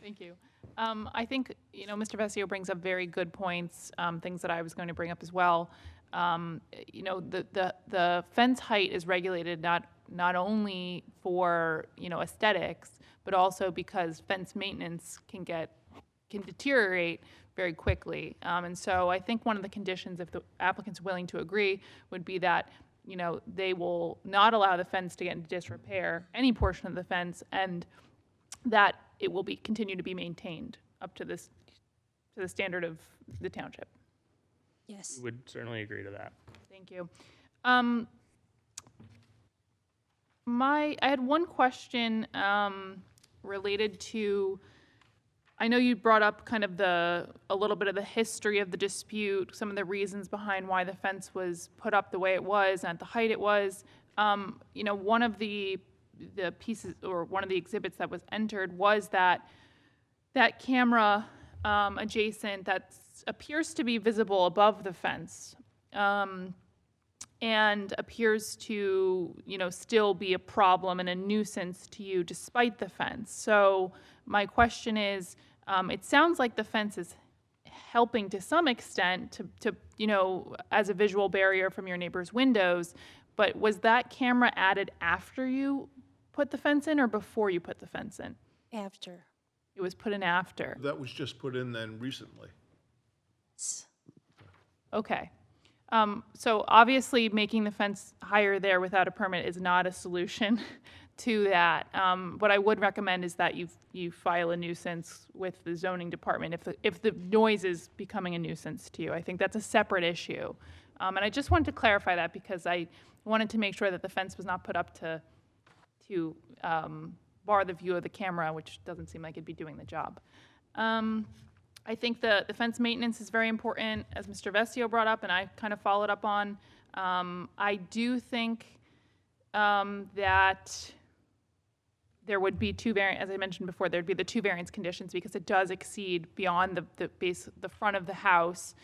Thank you. I think, you know, Mr. Vesio brings up very good points, things that I was going to bring up as well. You know, the fence height is regulated not only for, you know, aesthetics, but also because fence maintenance can deteriorate very quickly. And so I think one of the conditions, if the applicant's willing to agree, would be that, you know, they will not allow the fence to get into disrepair, any portion of the fence, and that it will continue to be maintained up to the standard of the township. Yes. We would certainly agree to that. Thank you. I had one question related to, I know you brought up kind of a little bit of the history of the dispute, some of the reasons behind why the fence was put up the way it was and at the height it was. You know, one of the pieces, or one of the exhibits that was entered, was that camera adjacent that appears to be visible above the fence, and appears to, you know, still be a problem and a nuisance to you despite the fence. So my question is, it sounds like the fence is helping to some extent to you know, as a visual barrier from your neighbor's windows, but was that camera added after you put the fence in or before you put the fence in? After. It was put in after. That was just put in then recently. Okay. So obviously making the fence higher there without a permit is not a solution to that. What I would recommend is that you file a nuisance with the zoning department if the noise is becoming a nuisance to you. I think that's a separate issue. And I just wanted to clarify that because I wanted to make sure that the fence was not put up to bar the view of the camera, which doesn't seem like it'd be doing the job. I think the fence maintenance is very important, as Mr. Vesio brought up, and I kind of followed up on. I do think that there would be as I mentioned before, there'd be the 2 variance conditions because it does exceed beyond the front of the house,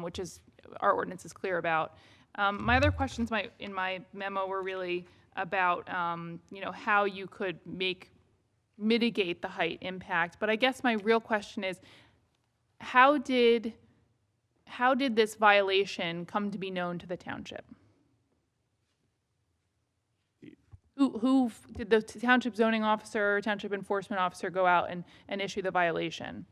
which is our ordinance is clear about. My other questions in my memo were really about you know, how you could mitigate the height impact. But I guess my real question is, how did this violation come to be known to the township? Who did the township zoning officer or township enforcement officer go out and issue the violation?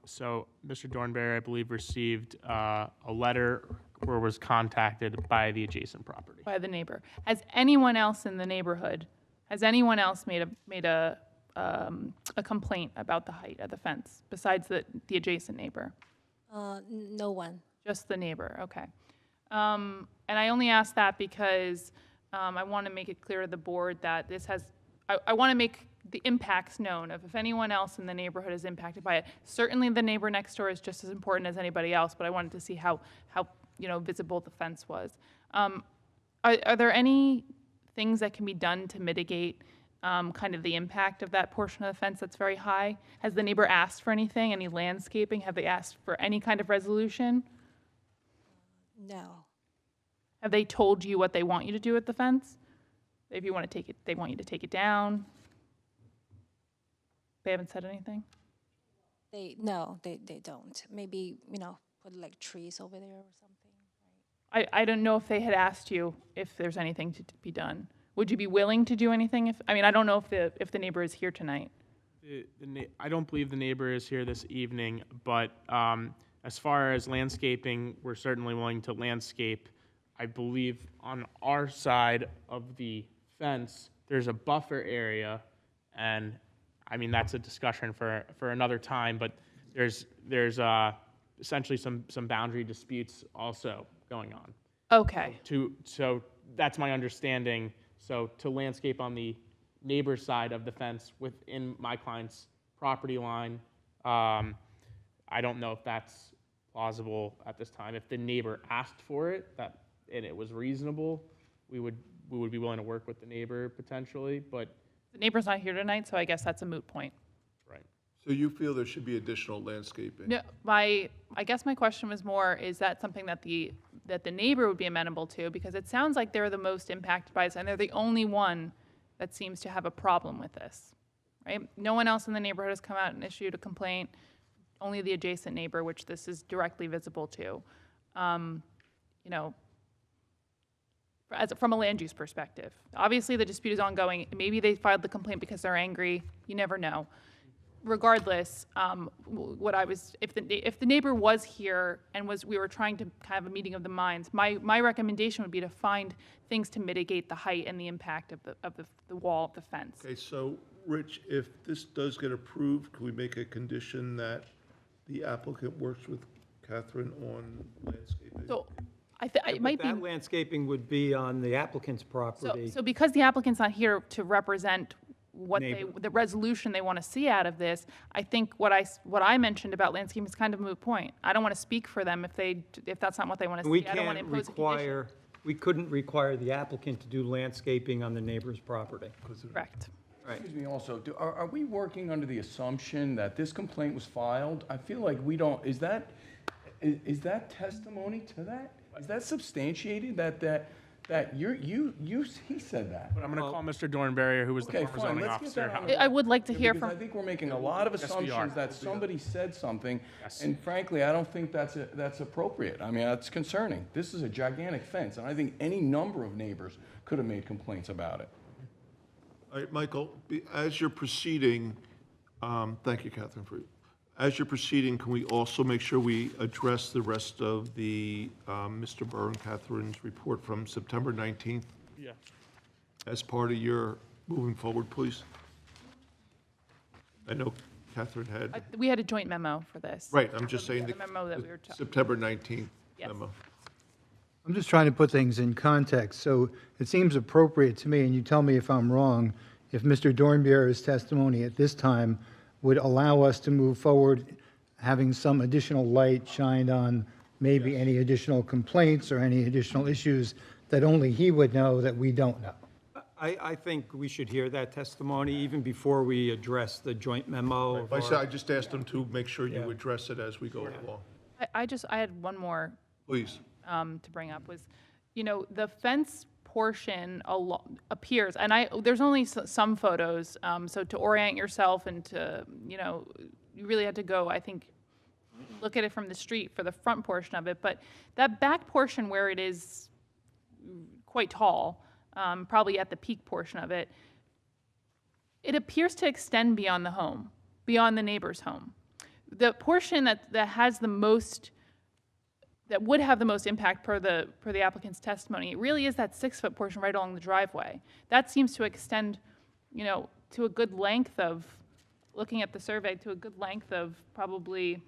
So Mr. Dornberry, I believe, received a letter or was contacted by the adjacent property. By the neighbor. Has anyone else in the neighborhood, made a complaint about the height of the fence besides the adjacent neighbor? No one. Just the neighbor, okay. And I only ask that because I want to make it clear to the board that I want to make the impacts known, of if anyone else in the neighborhood is impacted by it. Certainly the neighbor next door is just as important as anybody else, but I wanted to see how visible the fence was. Are there any things that can be done to mitigate kind of the impact of that portion of the fence that's very high? Has the neighbor asked for anything, any landscaping? Have they asked for any kind of resolution? No. Have they told you what they want you to do with the fence? If you want to take it, they want you to take it down? They haven't said anything? No, they don't. Maybe, put like trees over there or something. I don't know if they had asked you if there's anything to be done. Would you be willing to do anything I don't know if the neighbor is here tonight. I don't believe the neighbor is here this evening, but as far as landscaping, we're certainly willing to landscape. I believe on our side of the fence, there's a buffer area, and that's a discussion for another time, but there's essentially some boundary disputes also going on. Okay. So that's my understanding. So to landscape on the neighbor side of the fence within my client's property line, I don't know if that's plausible at this time. If the neighbor asked for it, and it was reasonable, we would be willing to work with the neighbor potentially, but. The neighbor's not here tonight, so I guess that's a moot point. Right. So you feel there should be additional landscaping? No, I guess my question was more, is that something that the neighbor would be amenable to? Because it sounds like they're the most impacted by this, and they're the only one that seems to have a problem with this, right? No one else in the neighborhood has come out and issued a complaint, only the adjacent neighbor, which this is directly visible to. From a land use perspective. Obviously, the dispute is ongoing. Maybe they filed the complaint because they're angry. You never know. Regardless, if the neighbor was here and we were trying to have a meeting of the minds, my recommendation would be to find things to mitigate the height and the impact of the wall of the fence. Okay, so, Rich, if this does get approved, can we make a condition that the applicant works with Catherine on landscaping? So, it might be. That landscaping would be on the applicant's property. So because the applicant's not here to represent Neighbor. the resolution they want to see out of this, I think what I mentioned about landscaping is kind of a moot point. I don't want to speak for them if that's not what they want to see. I don't want to impose a condition. We couldn't require the applicant to do landscaping on the neighbor's property. Correct. Excuse me also, are we working under the assumption that this complaint was filed? I feel like we don't, is that testimony to that? Is that substantiated that he said that? But I'm going to call Mr. Dornberry, who was the former zoning officer. I would like to hear Because from. I think we're making a lot of Yes, we are. assumptions that somebody said something, and frankly, I don't think that's appropriate. That's concerning. This is a gigantic fence, and I think any number of neighbors could have made complaints about it. All right, Michael, as you're proceeding, thank you, Catherine, as you're proceeding, can we also make sure we address the rest of the Mr. Burr and Catherine's report from September 19th? Yeah. As part of your moving forward, please? I know Catherine had, We had a joint memo for this. right, I'm just saying The memo that we were talking. September 19th Yes. memo. I'm just trying to put things in context. So it seems appropriate to me, and you tell me if I'm wrong, if Mr. Dornbier's testimony at this time would allow us to move forward, having some additional light shined on maybe any additional complaints or any additional issues that only he would know that we don't know. I think we should hear that testimony even before we address the joint memo. of our- I just asked them to make sure you Yeah. address it as we go along. I had one more Please. to bring up was, the fence portion appears, and there's only some photos, so to orient yourself and to, you really had to go, I think, look at it from the street for the front portion of it, but that back portion where it is quite tall, probably at the peak portion of it, it appears to extend beyond the home, beyond the neighbor's home. The portion that has the most, that would have the most impact per the applicant's testimony, it really is that 6-foot portion right along the driveway. That seems to extend, to a good length of, looking at the survey, to a good length of probably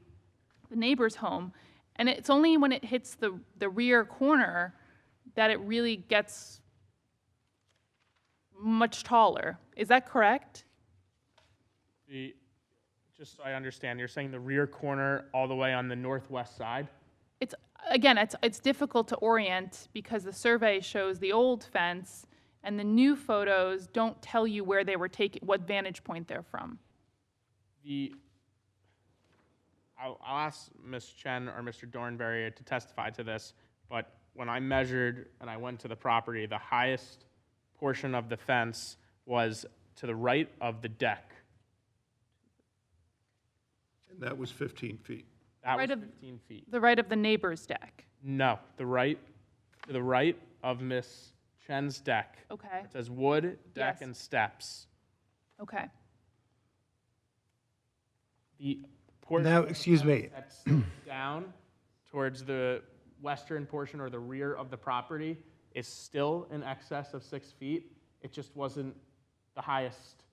the neighbor's home. And it's only when it hits the rear corner that it really gets much taller. Is that correct? Just so I understand, you're saying the rear corner all the way on the northwest side? It's difficult to orient because the survey shows the old fence and the new photos don't tell you where they were taken, what vantage point they're from. I'll ask Ms. Chen or Mr. Dornberry to testify to this, but when I measured and I went to the property, the highest portion of the fence was to the right of the deck. And that was 15 feet. That Right was of- 15 feet. The right of the neighbor's deck. No, to the right of Ms. Chen's deck. Okay, It says wood, deck, Yes. and steps. okay. The portion Now, of the excuse fence me. that slopes down towards the western portion or the rear of the property is still in excess of 6 feet. It just wasn't the highest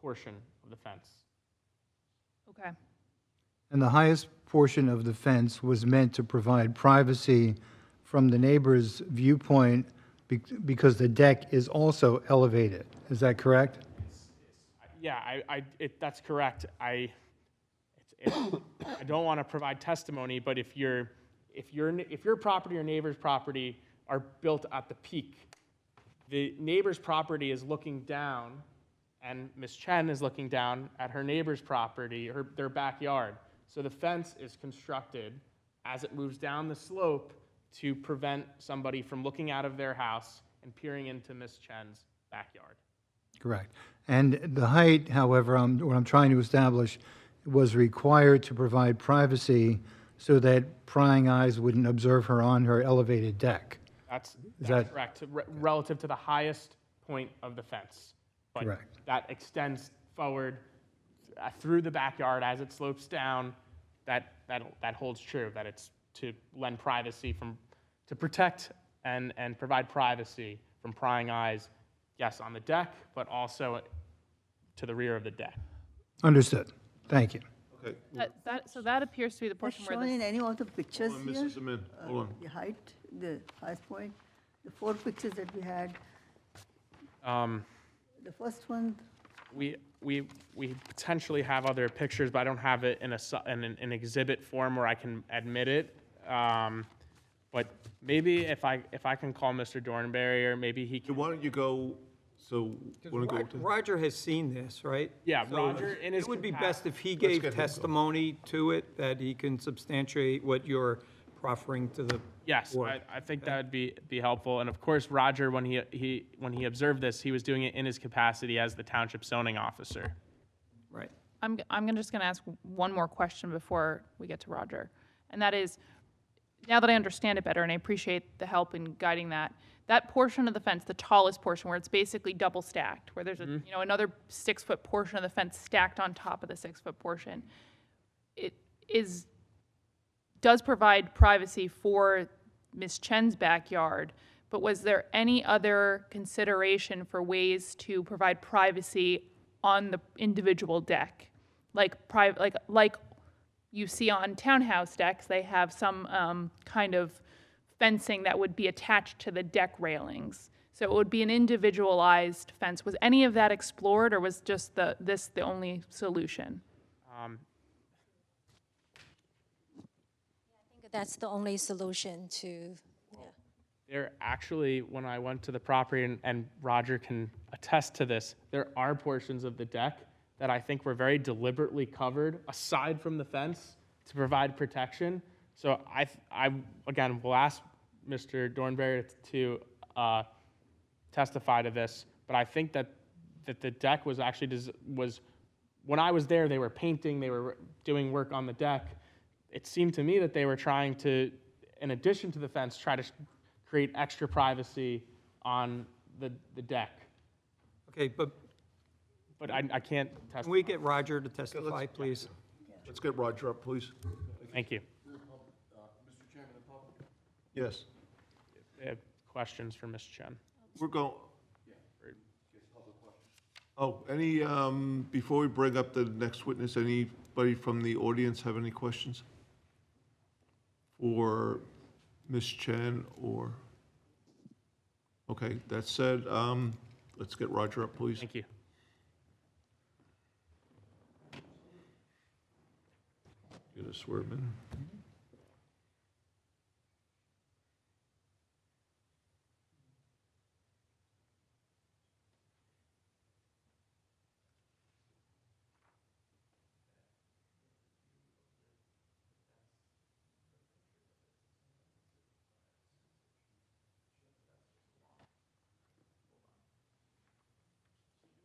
portion of the fence. Okay. And the highest portion of the fence was meant to provide privacy from the neighbor's viewpoint because the deck is also elevated. Is that correct? Yeah, that's correct. I don't want to provide testimony, but if your property or neighbor's property are built at the peak, the neighbor's property is looking down, and Ms. Chen is looking down at her neighbor's property, their backyard. So the fence is constructed as it moves down the slope to prevent somebody from looking out of their house and peering into Ms. Chen's backyard. Correct. And the height, however, what I'm trying to establish, was required to provide privacy so that prying eyes wouldn't observe her on her elevated deck. That's that- correct, relative to the highest point of the fence. But Correct. that extends forward through the backyard as it slopes down. That holds true, that it's to lend privacy to protect and provide privacy from prying eyes, yes, on the deck, but also to the rear of the deck. Understood. Thank you. Okay. So that appears to be the That's portion where shown in the, any of the pictures Hold on, here? Mrs. Amin, hold on. The height, the highest point, the 4 pictures that we had, the first one, We potentially have other pictures, but I don't have it in an exhibit form where I can admit it. But maybe if I can call Mr. Dornberry, or maybe he So can. why don't you go, want to go to? Roger has seen this, right? Yeah, So Roger, in his It would be capacity- best if he get gave him going. testimony to it, that he can substantiate what you're proffering to the Yes, board. I think that would be helpful. And of course, Roger, when he observed this, he was doing it in his capacity as the township zoning officer. Right. I'm just gonna ask one more question before we get to Roger. And that is, now that I understand it better, and I appreciate the help in guiding that, that portion of the fence, the tallest portion, where it's basically double stacked, where there's another 6-foot portion of the fence stacked on top of the 6-foot portion, it does provide privacy for Ms. Chen's backyard, but was there any other consideration for ways to provide privacy on the individual deck? Like you see on townhouse decks, they have some kind of fencing that would be attached to the deck railings. So it would be an individualized fence. Was any of that explored, or was just the only solution? I think that's the only solution to, There actually, when I went to the property, and Roger can attest to this, there are portions of the deck that I think were very deliberately covered, aside from the fence, to provide protection. So I again, will ask Mr. Dornberry to testify to this, but I think that the deck was actually, when I was there, they were painting, they were doing work on the deck. It seemed to me that they were trying to, in addition to the fence, try to create extra privacy on the deck. Okay, but But I can't testify. can we get Roger to testify, please? Let's get Roger up, please. Thank you. Yes. I have questions for Ms. Chen. We're going. Oh, before we bring up the next witness, anybody from the audience have any questions? For Ms. Chen or? Okay, that said, let's get Roger up, please. Thank you. You gonna swear him in?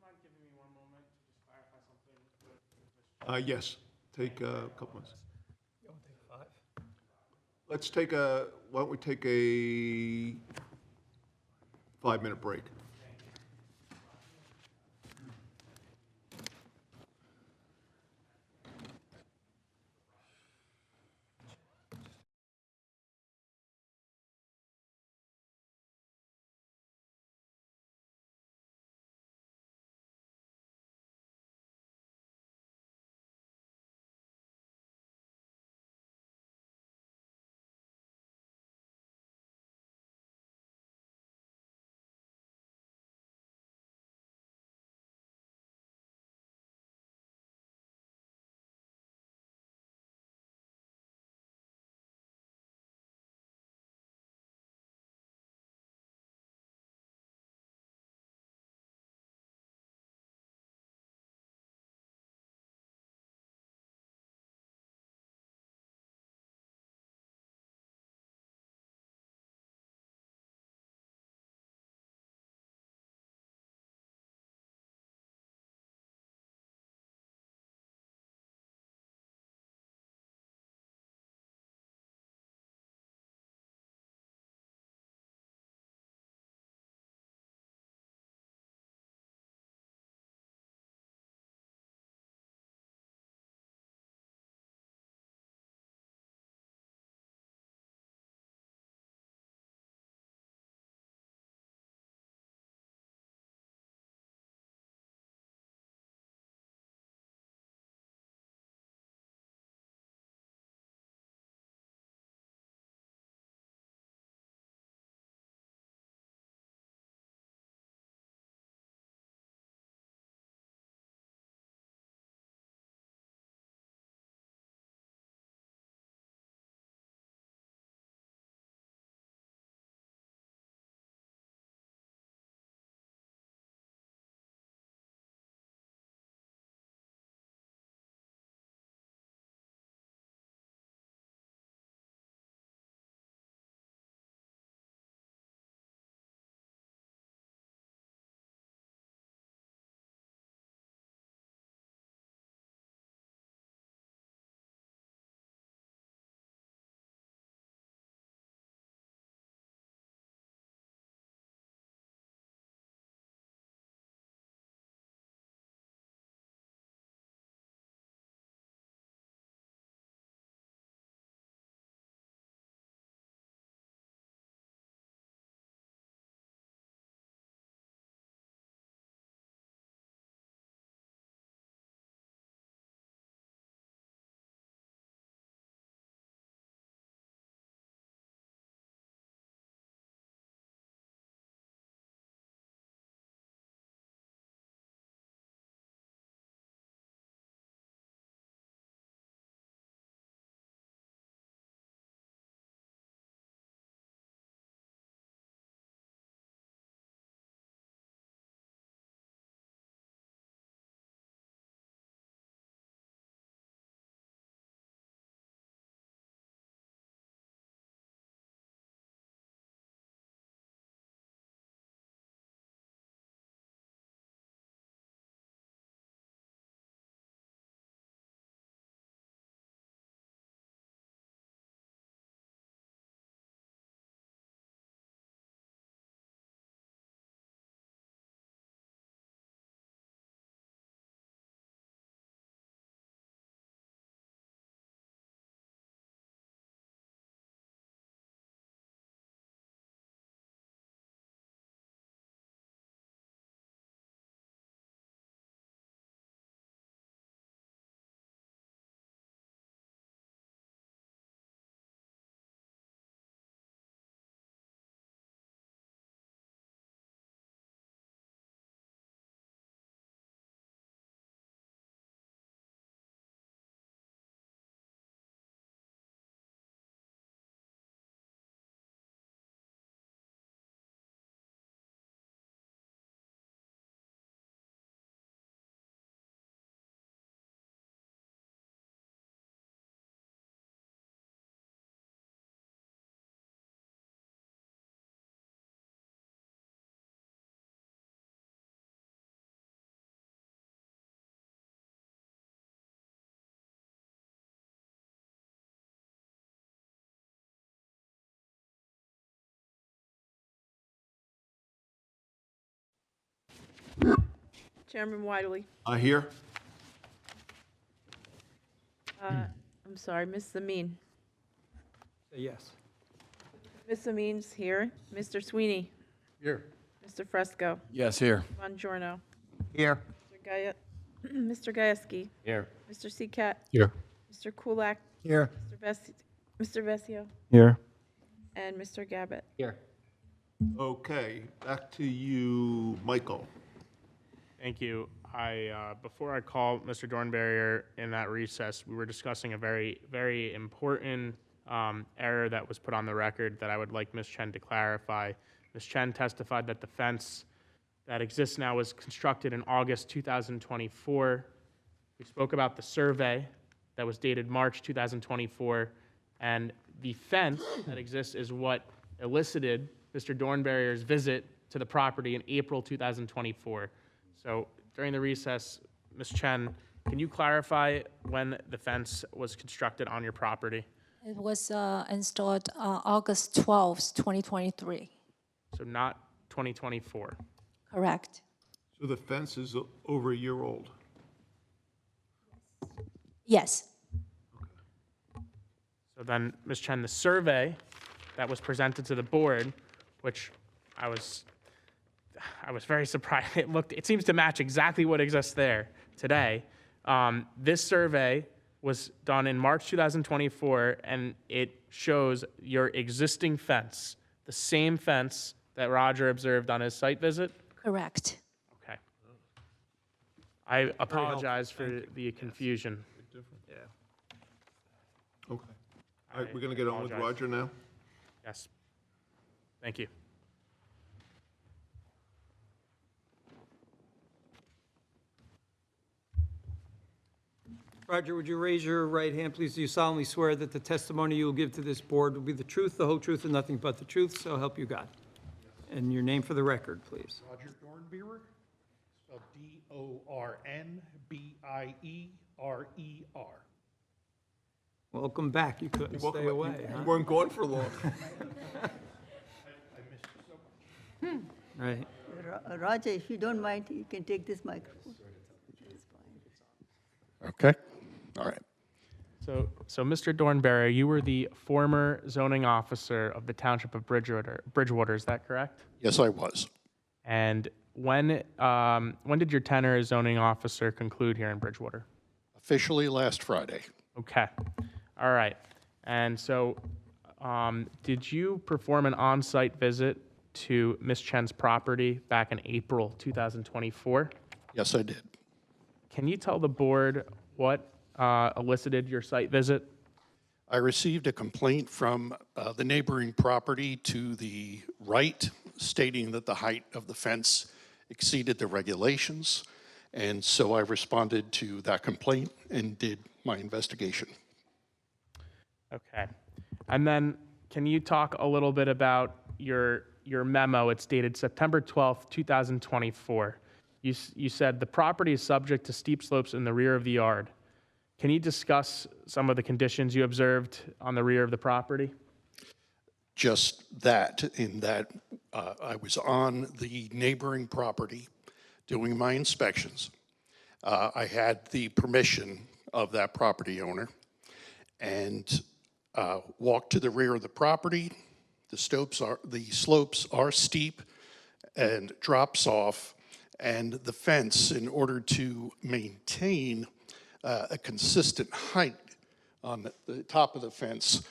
Mind giving me one moment to just clarify something with Yes, take a couple minutes. You want to take 5? Let's take why don't we take a 5-minute break? Chairman Wiley. Here? I'm sorry, Ms. Amin. Say yes. Ms. Amin's here. Mr. Sweeney. Here. Mr. Fresco. Yes, here. Bongiorno. Here. Mr. Gieske. Here. Mr. Seacat. Here. Mr. Kulak. Here. Mr. Vesio. Here. And Mr. Gabbett. Here. Okay, back to you, Michael. Thank you. Before I call Mr. Dornberger in that recess, we were discussing a very, very important error that was put on the record that I would like Ms. Chen to clarify. Ms. Chen testified that the fence that exists now was constructed in August 2024. We spoke about the survey that was dated March 2024, and the fence that exists is what elicited Mr. Dornberger's visit to the property in April 2024. So during the recess, Ms. Chen, can you clarify when the fence was constructed on your property? It was installed August 12th, 2023. So not 2024. Correct. So the fence is over a year old. Yes. So then, Ms. Chen, the survey that was presented to the board, which I was very surprised. It seems to match exactly what exists there today. This survey was done in March 2024, and it shows your existing fence, the same fence that Roger observed on his site visit? Correct. Okay. I apologize for the confusion. Yeah. Okay. All right, we're going to get on with Roger now? Yes. Thank you. Roger, would you raise your right hand, please? Do you solemnly swear that the testimony you will give to this board will be the truth, the whole truth, and nothing but the truth, so help you God? And your name for the record, please. Roger Dornberger, spelled D-O-R-N-B-I-E-R-E-R. Welcome back. You couldn't stay away, You huh? weren't gone for long. I missed you so much. Right. Roger, if you don't mind, you can take this microphone. Okay, all right. So Mr. Dornberger, you were the former zoning officer of the Township of Bridgewater, is that correct? Yes, I was. And when did your tenure as zoning officer conclude here in Bridgewater? Officially last Friday. Okay, all right. And so, did you perform an on-site visit to Ms. Chen's property back in April 2024? Yes, I did. Can you tell the board what elicited your site visit? I received a complaint from the neighboring property to the right stating that the height of the fence exceeded the regulations. And so I responded to that complaint and did my investigation. Okay. And then can you talk a little bit about your memo? It's dated September 12th, 2024. You said the property is subject to steep slopes in the rear of the yard. Can you discuss some of the conditions you observed on the rear of the property? Just that, in that I was on the neighboring property doing my inspections. I had the permission of that property owner and walked to the rear of the property. The slopes are steep and drops off, and the fence, in order to maintain a consistent height on the top of the fence,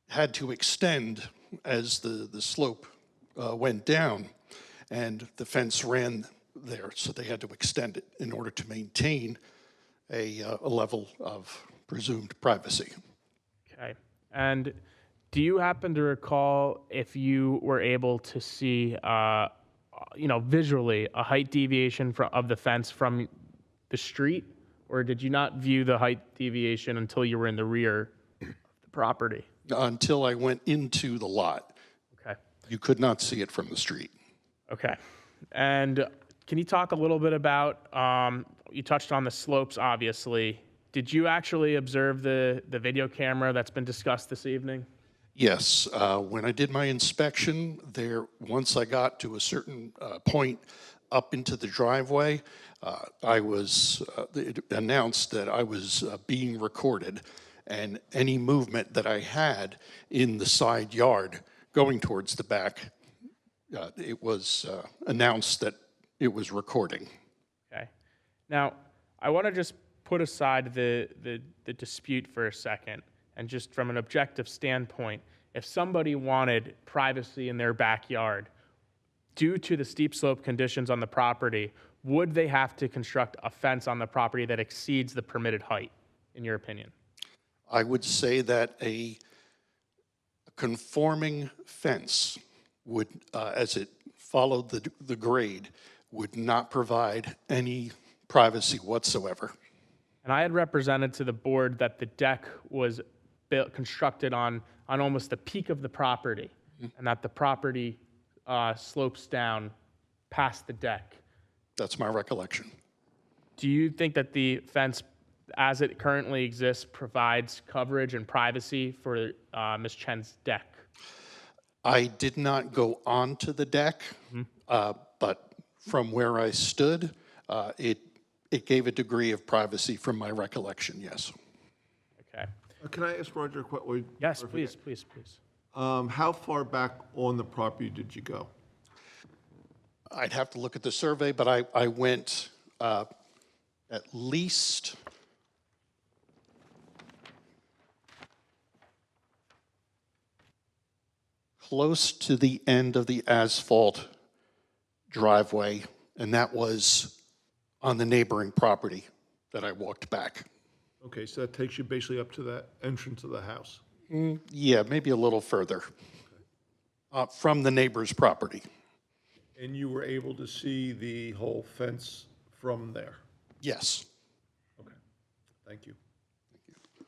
had to extend as the slope went down, and the fence ran there, so they had to extend it in order to maintain a level of presumed privacy. Okay. And do you happen to recall if you were able to see, visually, a height deviation of the fence from the street, or did you not view the height deviation until you were in the rear of the property? Until I went into the lot. Okay. You could not see it from the street. Okay. And can you talk a little bit about, you touched on the slopes, obviously. Did you actually observe the video camera that's been discussed this evening? Yes, when I did my inspection there, once I got to a certain point up into the driveway, it announced that I was being recorded, and any movement that I had in the side yard going towards the back, it was announced that it was recording. Okay. Now, I want to just put aside the dispute for a second, and just from an objective standpoint, if somebody wanted privacy in their backyard, due to the steep slope conditions on the property, would they have to construct a fence on the property that exceeds the permitted height, in your opinion? I would say that a conforming fence would, as it followed the grade, would not provide any privacy whatsoever. And I had represented to the board that the deck was constructed on almost the peak of the property, and that the property slopes down past the deck. That's my recollection. Do you think that the fence, as it currently exists, provides coverage and privacy for Ms. Chen's deck? I did not go onto the deck, but from where I stood, it gave a degree of privacy from my recollection, yes. Okay. Can I ask Roger a question? Yes, please. How far back on the property did you go? I'd have to look at the survey, but I went at least close to the end of the asphalt driveway, and that was on the neighboring property that I walked back. Okay, so that takes you basically up to that entrance of the house. Yeah, maybe a little further from the neighbor's property. And you were able to see the whole fence from there? Yes. Okay, thank you.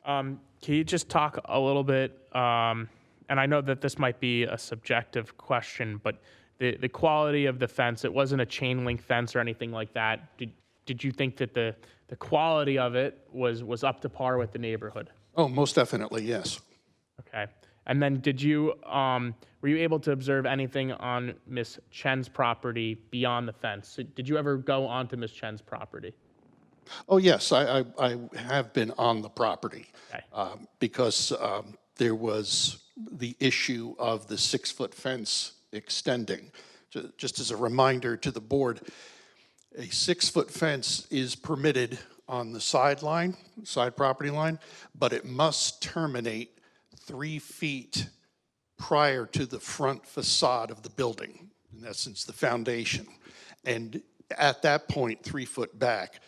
Can you just talk a little bit, and I know that this might be a subjective question, but the quality of the fence, it wasn't a chain link fence or anything like that. Did you think that the quality of it was up to par with the neighborhood? Oh, most definitely, yes. Okay. And then were you able to observe anything on Ms. Chen's property beyond the fence? Did you ever go onto Ms. Chen's property? Oh, yes, I have been on the property. Okay. Because there was the issue of the 6-foot fence extending. Just as a reminder to the board, a 6-foot fence is permitted on the side property line, but it must terminate 3 feet prior to the front facade of the building, in essence, the foundation. And at that point, 3 foot back,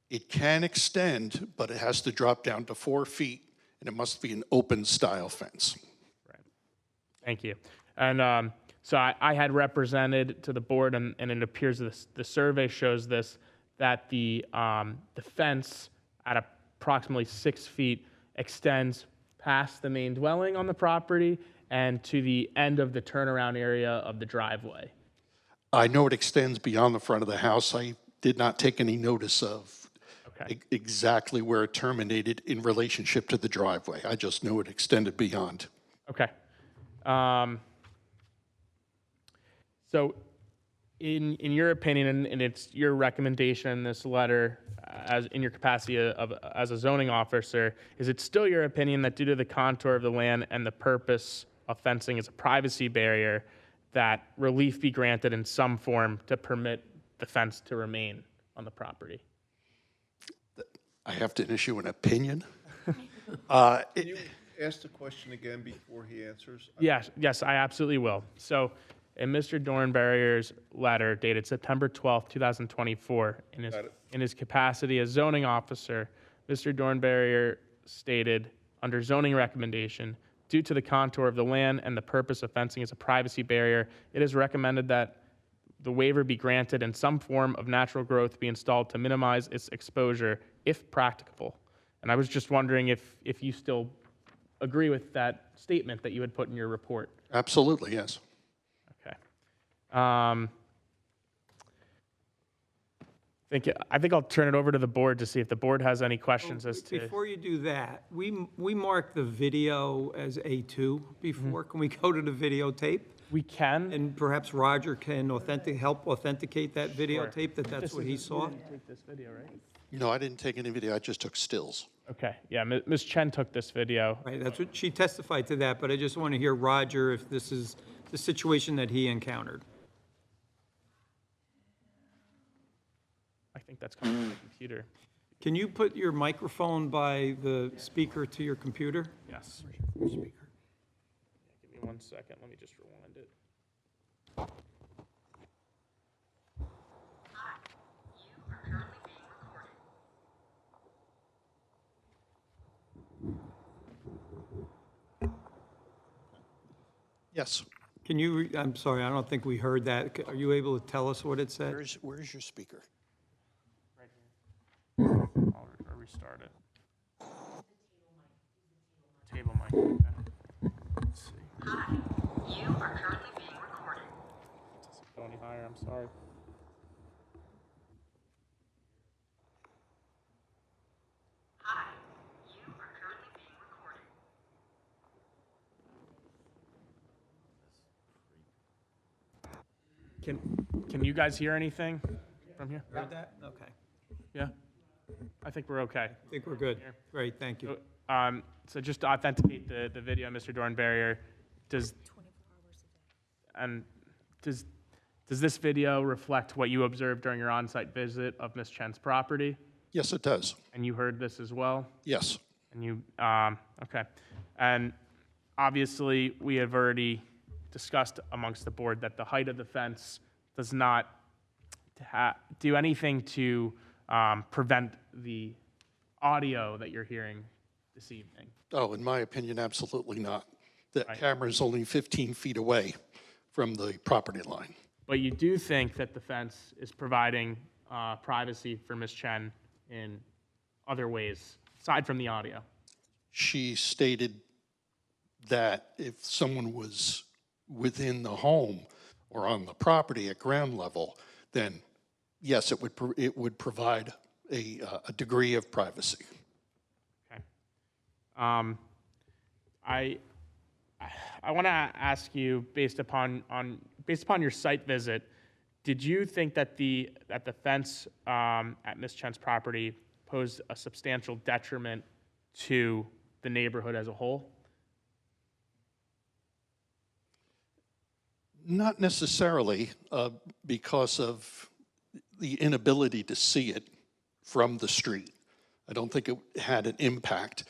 it can extend, but it has to drop down to 4 feet, and it must be an open style fence. Right. Thank you. And so I had represented to the board, and it appears the survey shows this, that the fence at approximately 6 feet extends past the main dwelling on the property and to the end of the turnaround area of the driveway. I know it extends beyond the front of the house. I did not take any notice of exactly where it terminated in relationship to the driveway. I just knew it extended beyond. Okay. So in your opinion, and it's your recommendation in this letter, as in your capacity as a zoning officer, is it still your opinion that due to the contour of the land and the purpose of fencing as a privacy barrier, that relief be granted in some form to permit the fence to remain on the property? I have to issue an opinion. Can you ask the question again before he answers? Yes, I absolutely will. So in Mr. Dornbarrier's letter dated September 12th, 2024, in his capacity as zoning officer, Mr. Dornbarrier stated, under zoning recommendation, due to the contour of the land and the purpose of fencing as a privacy barrier, it is recommended that the waiver be granted and some form of natural growth be installed to minimize its exposure, if practicable. And I was just wondering if you still agree with that statement that you had put in your report. Absolutely, yes. Okay. I think I'll turn it over to the board to see if the board has any questions as to. Before you do that, we marked the video as A2 before. Can we go to the videotape? We can. And perhaps Roger can help authenticate that videotape, that that's what he saw? Take this video, right? No, I didn't take any video, I just took stills. Okay, yeah, Ms. Chen took this video. Right, that's what, she testified to that, but I just want to hear Roger if this is the situation that he encountered. I think that's coming from the computer. Can you put your microphone by the speaker to your computer? Yes. Give me 1 second, let me just rewind it. Yes. Can you, I'm sorry, I don't think we heard that. Are you able to tell us what it said? Where's your speaker? Right here. I'll restart it. Table mic. Okay. Let's see. Hi, you are currently being recorded. Doesn't go any higher, I'm sorry. Hi, you are currently being recorded. Can you guys hear anything from here? Heard that? Okay. Yeah? I think we're okay. I think we're good. Great, thank you. So just to authenticate the video, Mr. Dornbarrier, does this video reflect what you observed during your on-site visit of Ms. Chen's property? Yes, it does. And you heard this as well? Yes. And you, okay. And obviously, we have already discussed amongst the board that the height of the fence does not do anything to prevent the audio that you're hearing this evening. Oh, in my opinion, absolutely not. The Right. camera is only 15 feet away from the property line. But you do think that the fence is providing privacy for Ms. Chen in other ways, aside from the audio? She stated that if someone was within the home or on the property at ground level, then yes, it would provide a degree of privacy. Okay. I want to ask you, based upon your site visit, did you think that the fence at Ms. Chen's property posed a substantial detriment to the neighborhood as a whole? Not necessarily, because of the inability to see it from the street. I don't think it had an impact.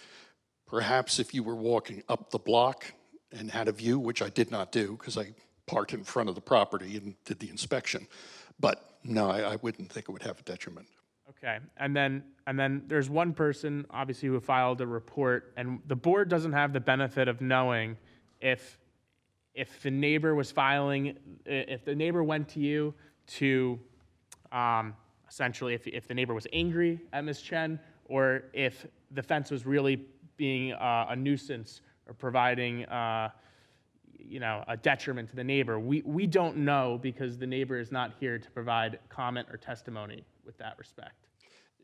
Perhaps if you were walking up the block and had a view, which I did not do because I parked in front of the property and did the inspection. But no, I wouldn't think it would have a detriment. Okay, and then there's one person, obviously, who filed a report, and the board doesn't have the benefit of knowing if the neighbor was filing, if the neighbor went to you to, essentially, if the neighbor was angry at Ms. Chen, or if the fence was really being a nuisance or providing, a detriment to the neighbor. We don't know because the neighbor is not here to provide comment or testimony with that respect.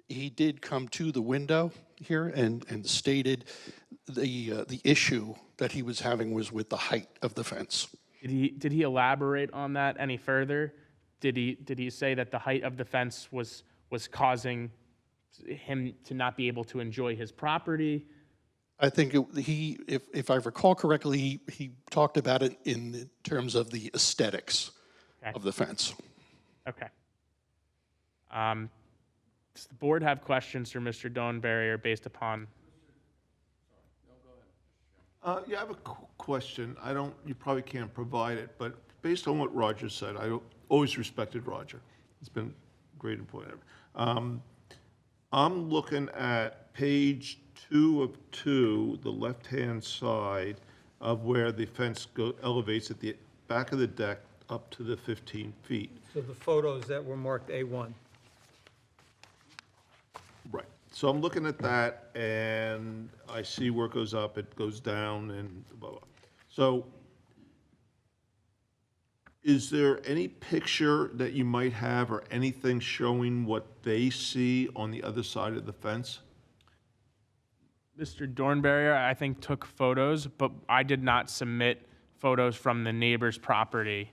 He did come to the window here and stated the issue that he was having was with the height of the fence. Did he elaborate on that any further? Did he say that the height of the fence was causing him to not be able to enjoy his property? I think if I recall correctly, he talked about it in terms of the aesthetics of the fence. Okay. Does the board have questions for Mr. Dornbarrier based upon? Yeah, I have a question. You probably can't provide it, but based on what Roger said, I always respected Roger. It's been great employee. I'm looking at page 2 of 2, the left-hand side of where the fence elevates at the back of the deck up to the 15 feet. So the photos that were marked A1. Right. So I'm looking at that, and I see where it goes up, it goes down, and blah, blah. So Is there any picture that you might have or anything showing what they see on the other side of the fence? Mr. Dornberger, I think, took photos, but I did not submit photos from the neighbor's property.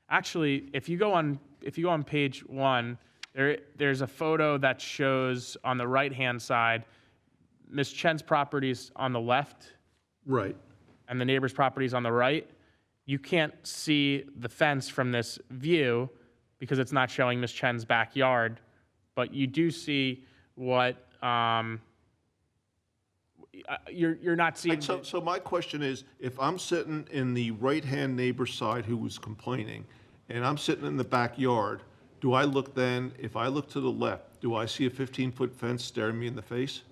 Actually, if you go on page 1, there's a photo that shows on the right-hand side, Ms. Chen's property's on the left, Right. and the neighbor's property's on the right. You can't see the fence from this view because it's not showing Ms. Chen's backyard, but you do see what you're not seeing. So my question is, if I'm sitting in the right-hand neighbor's side who was complaining, and I'm sitting in the backyard, do I look then, if I look to the left, do I see a 15-foot fence staring me in the face?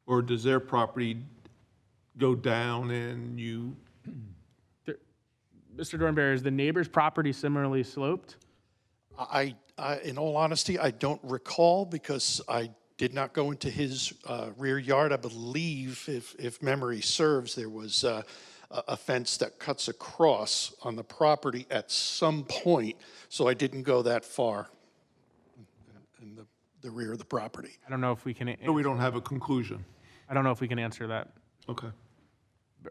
Or does their property go down and you? Mr. Dornberger, is the neighbor's property similarly sloped? In all honesty, I don't recall because I did not go into his rear yard. I believe, if memory serves, there was a fence that cuts across on the property at some point, so I didn't go that far in the rear of the property. I don't know if we can. No, we don't have a conclusion. I don't know if we can answer that. Okay.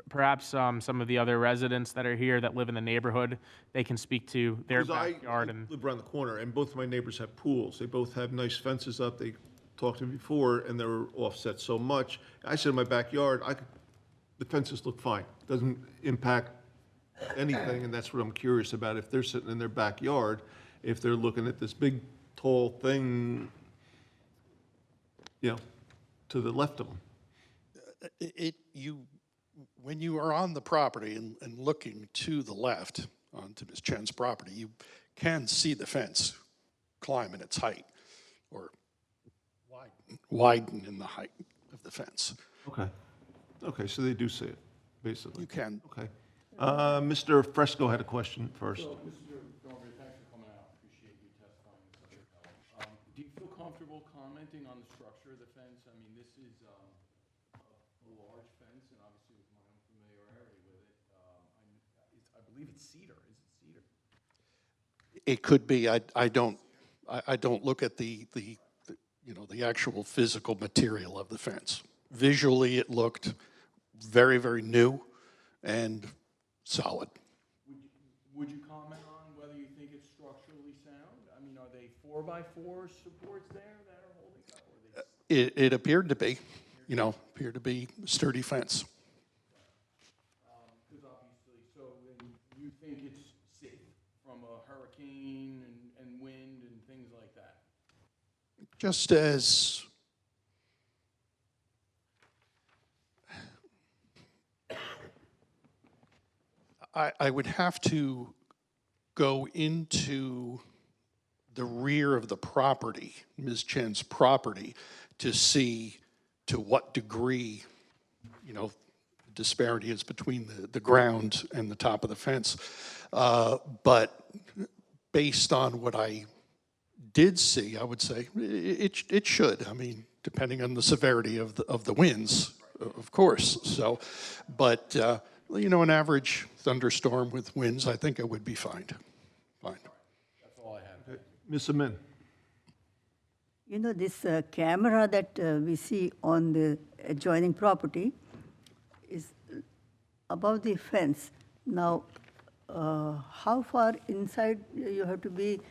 Perhaps some of the other residents that are here that live in the neighborhood, they can speak to their backyard. I And live around the corner, and both of my neighbors have pools. They both have nice fences up. They talked to me before, and they were offset so much. I said in my backyard, the fences look fine. Doesn't impact anything, and that's what I'm curious about. If they're sitting in their backyard, if they're looking at this big, tall thing, to the left of them. When you are on the property and looking to the left onto Ms. Chen's property, you can see the fence climb in its height or widen in the height of the fence. Okay. Okay, so they do see it, basically. You can. Okay. Mr. Fresco had a question first. So, Mr. Dornberger, thanks for coming out. Appreciate you testifying in such a fellow. Do you feel comfortable commenting on the structure of the fence? I mean, this is a large fence, and obviously with my own familiarity with it, I believe it's cedar. Is it cedar? It could be. I don't look at the actual physical material of the fence. Visually, it looked very, very new and solid. Would you comment on whether you think it's structurally sound? I mean, are they 4x4 supports there that are holding up? Or are they... It appeared to be, appeared to be sturdy fence. Because obviously, so then you think it's safe from a hurricane and wind and things like that? Just as I would have to go into the rear of the property, Ms. Chen's property, to see to what degree, disparity is between the ground and the top of the fence. But based on what I did see, I would say it should. I mean, depending on the severity of the winds, of course. So, but an average thunderstorm with winds, I think it would be fine. Fine. That's all I have. Ms. Amin. This camera that we see on the adjoining property is above the fence. Now, how far inside you have to be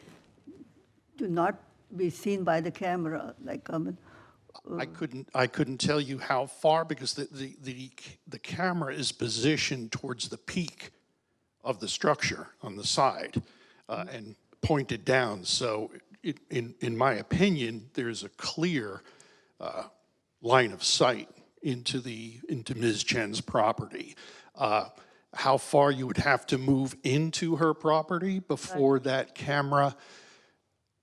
to not be seen by the camera? I couldn't tell you how far because the camera is positioned towards the peak of the structure on the side and pointed down. So in my opinion, there's a clear line of sight into Ms. Chen's property. How far you would have to move into her property before that camera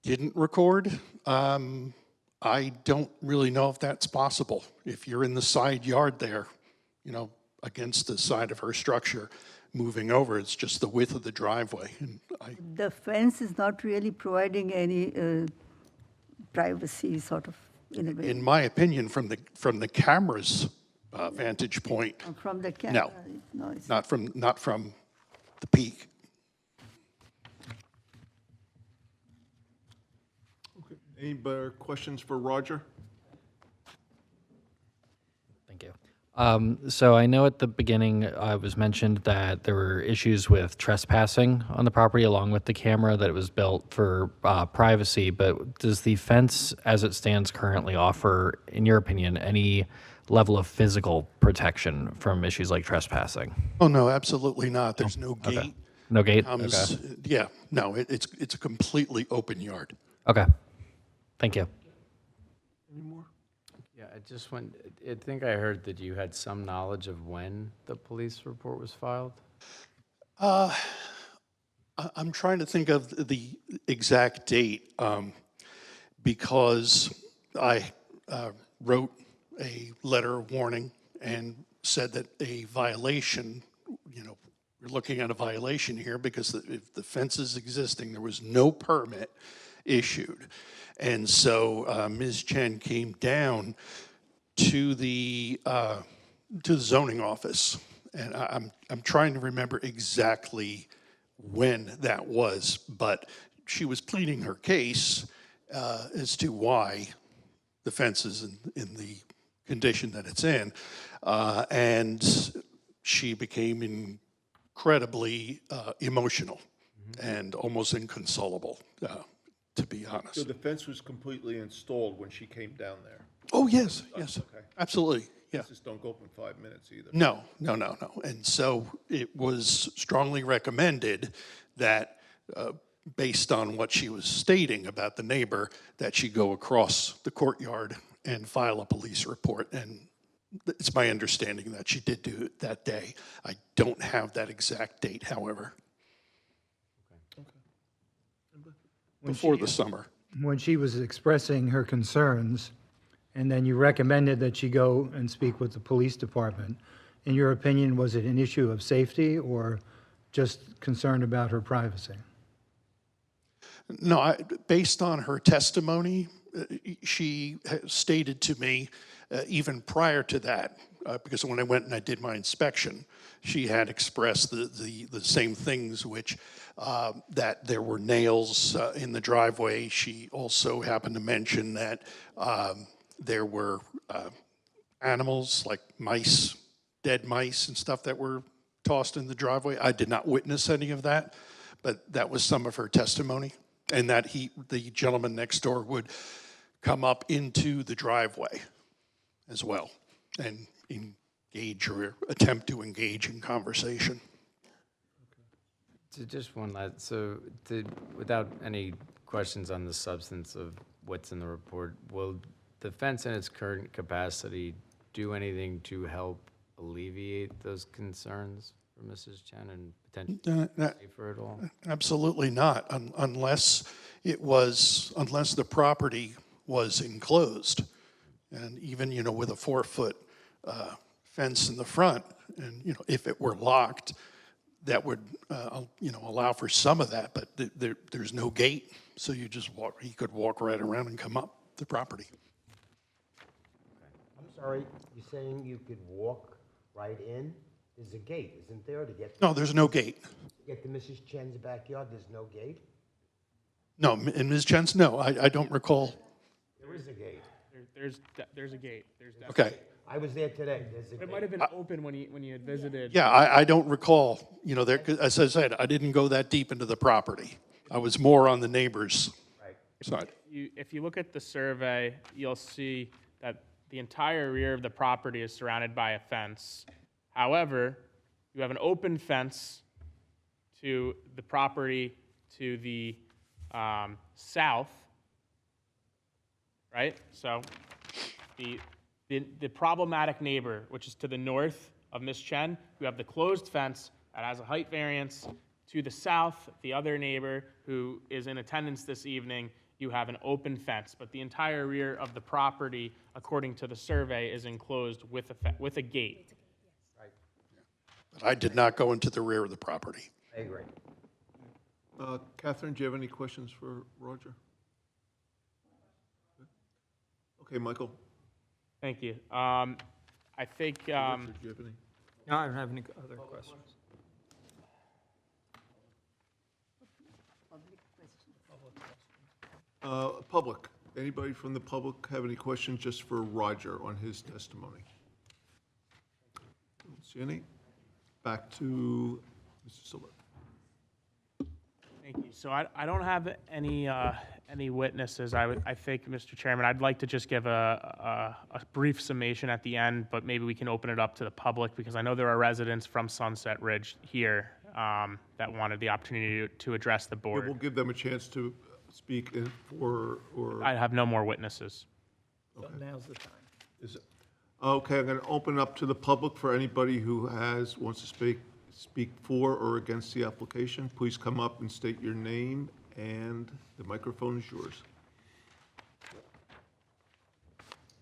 didn't record, I don't really know if that's possible. If you're in the side yard there, against the side of her structure, moving over, it's just the width of the driveway. And the fence is not really providing any privacy, sort of, in a way. in my opinion, from the camera's vantage point. From the camera? No, it's not from the peak. Okay. Any better questions for Roger? Thank you. So I know at the beginning it was mentioned that there were issues with trespassing on the property along with the camera, that it was built for privacy, but does the fence as it stands currently offer, in your opinion, any level of physical protection from issues like trespassing? Oh, no, absolutely not. There's no gate. Okay. No gate? Okay. Yeah, no, it's a completely open yard. Okay. Thank you. Any more? Yeah, I think I heard that you had some knowledge of when the police report was filed? I'm trying to think of the exact date, because I wrote a letter of warning and said that a violation, we're looking at a violation here because if the fence is existing, there was no permit issued. And so Ms. Chen came down to the zoning office, and I'm trying to remember exactly when that was, but she was pleading her case as to why the fence is in the condition that it's in, and she became incredibly emotional and almost inconsolable, to be honest. So the fence was completely installed when she came down there? Oh, yes, Okay. absolutely, yeah. Just don't go up in 5 minutes either. No. And so it was strongly recommended that, based on what she was stating about the neighbor, that she go across the courtyard and file a police report. And it's my understanding that she did do it that day. I don't have that exact date, however. Before the summer. When she was expressing her concerns, and then you recommended that she go and speak with the police department, in your opinion, was it an issue of safety or just concern about her privacy? No, based on her testimony, she stated to me, even prior to that, because when I went and I did my inspection, she had expressed the same things, which that there were nails in the driveway. She also happened to mention that there were animals like mice, dead mice and stuff that were tossed in the driveway. I did not witness any of that, but that was some of her testimony. And that the gentleman next door would come up into the driveway as well and engage or attempt to engage in conversation. So just one last, without any questions on the substance of what's in the report, will the fence in its current capacity do anything to help alleviate those concerns for Mrs. Chen and potentially safer at all? Absolutely not, unless the property was enclosed. And even, with a 4-foot fence in the front, and, if it were locked, that would, allow for some of that, but there's no gate, so he could walk right around and come up the property. I'm sorry, you're saying you could walk right in? There's a gate, isn't there, to get? No, there's no gate. To get to Mrs. Chen's backyard, there's no gate? No, in Ms. Chen's, no, I don't recall. There is a gate. There's a gate. Okay. I was there today, there's a gate. It might have been open when you had visited. Yeah, I don't recall, as I said, I didn't go that deep into the property. I was more on the neighbor's side. If you look at the survey, you'll see that the entire rear of the property is surrounded by a fence. However, you have an open fence to the property to the south, right? So the problematic neighbor, which is to the north of Ms. Chen, you have the closed fence that has a height variance. To the south, the other neighbor who is in attendance this evening, you have an open fence, but the entire rear of the property, according to the survey, is enclosed with a gate. But I did not go into the rear of the property. I agree. Catherine, do you have any questions for Roger? Okay, Michael. Thank you. I think, Richard, do you have any? No, I don't have any other questions. Public, anybody from the public have any questions just for Roger on his testimony? Don't see any. Back to Mr. Silver. thank you. So I don't have any witnesses. I think, Mr. Chairman, I'd like to just give a brief summation at the end, but maybe we can open it up to the public, because I know there are residents from Sunset Ridge here that wanted the opportunity to address the Yeah, board. we'll give them a chance to speak or. I have no more witnesses. So now's the time. Is it? Okay, I'm going to open up to the public for anybody who wants to speak for or against the application. Please come up and state your name, and the microphone is yours.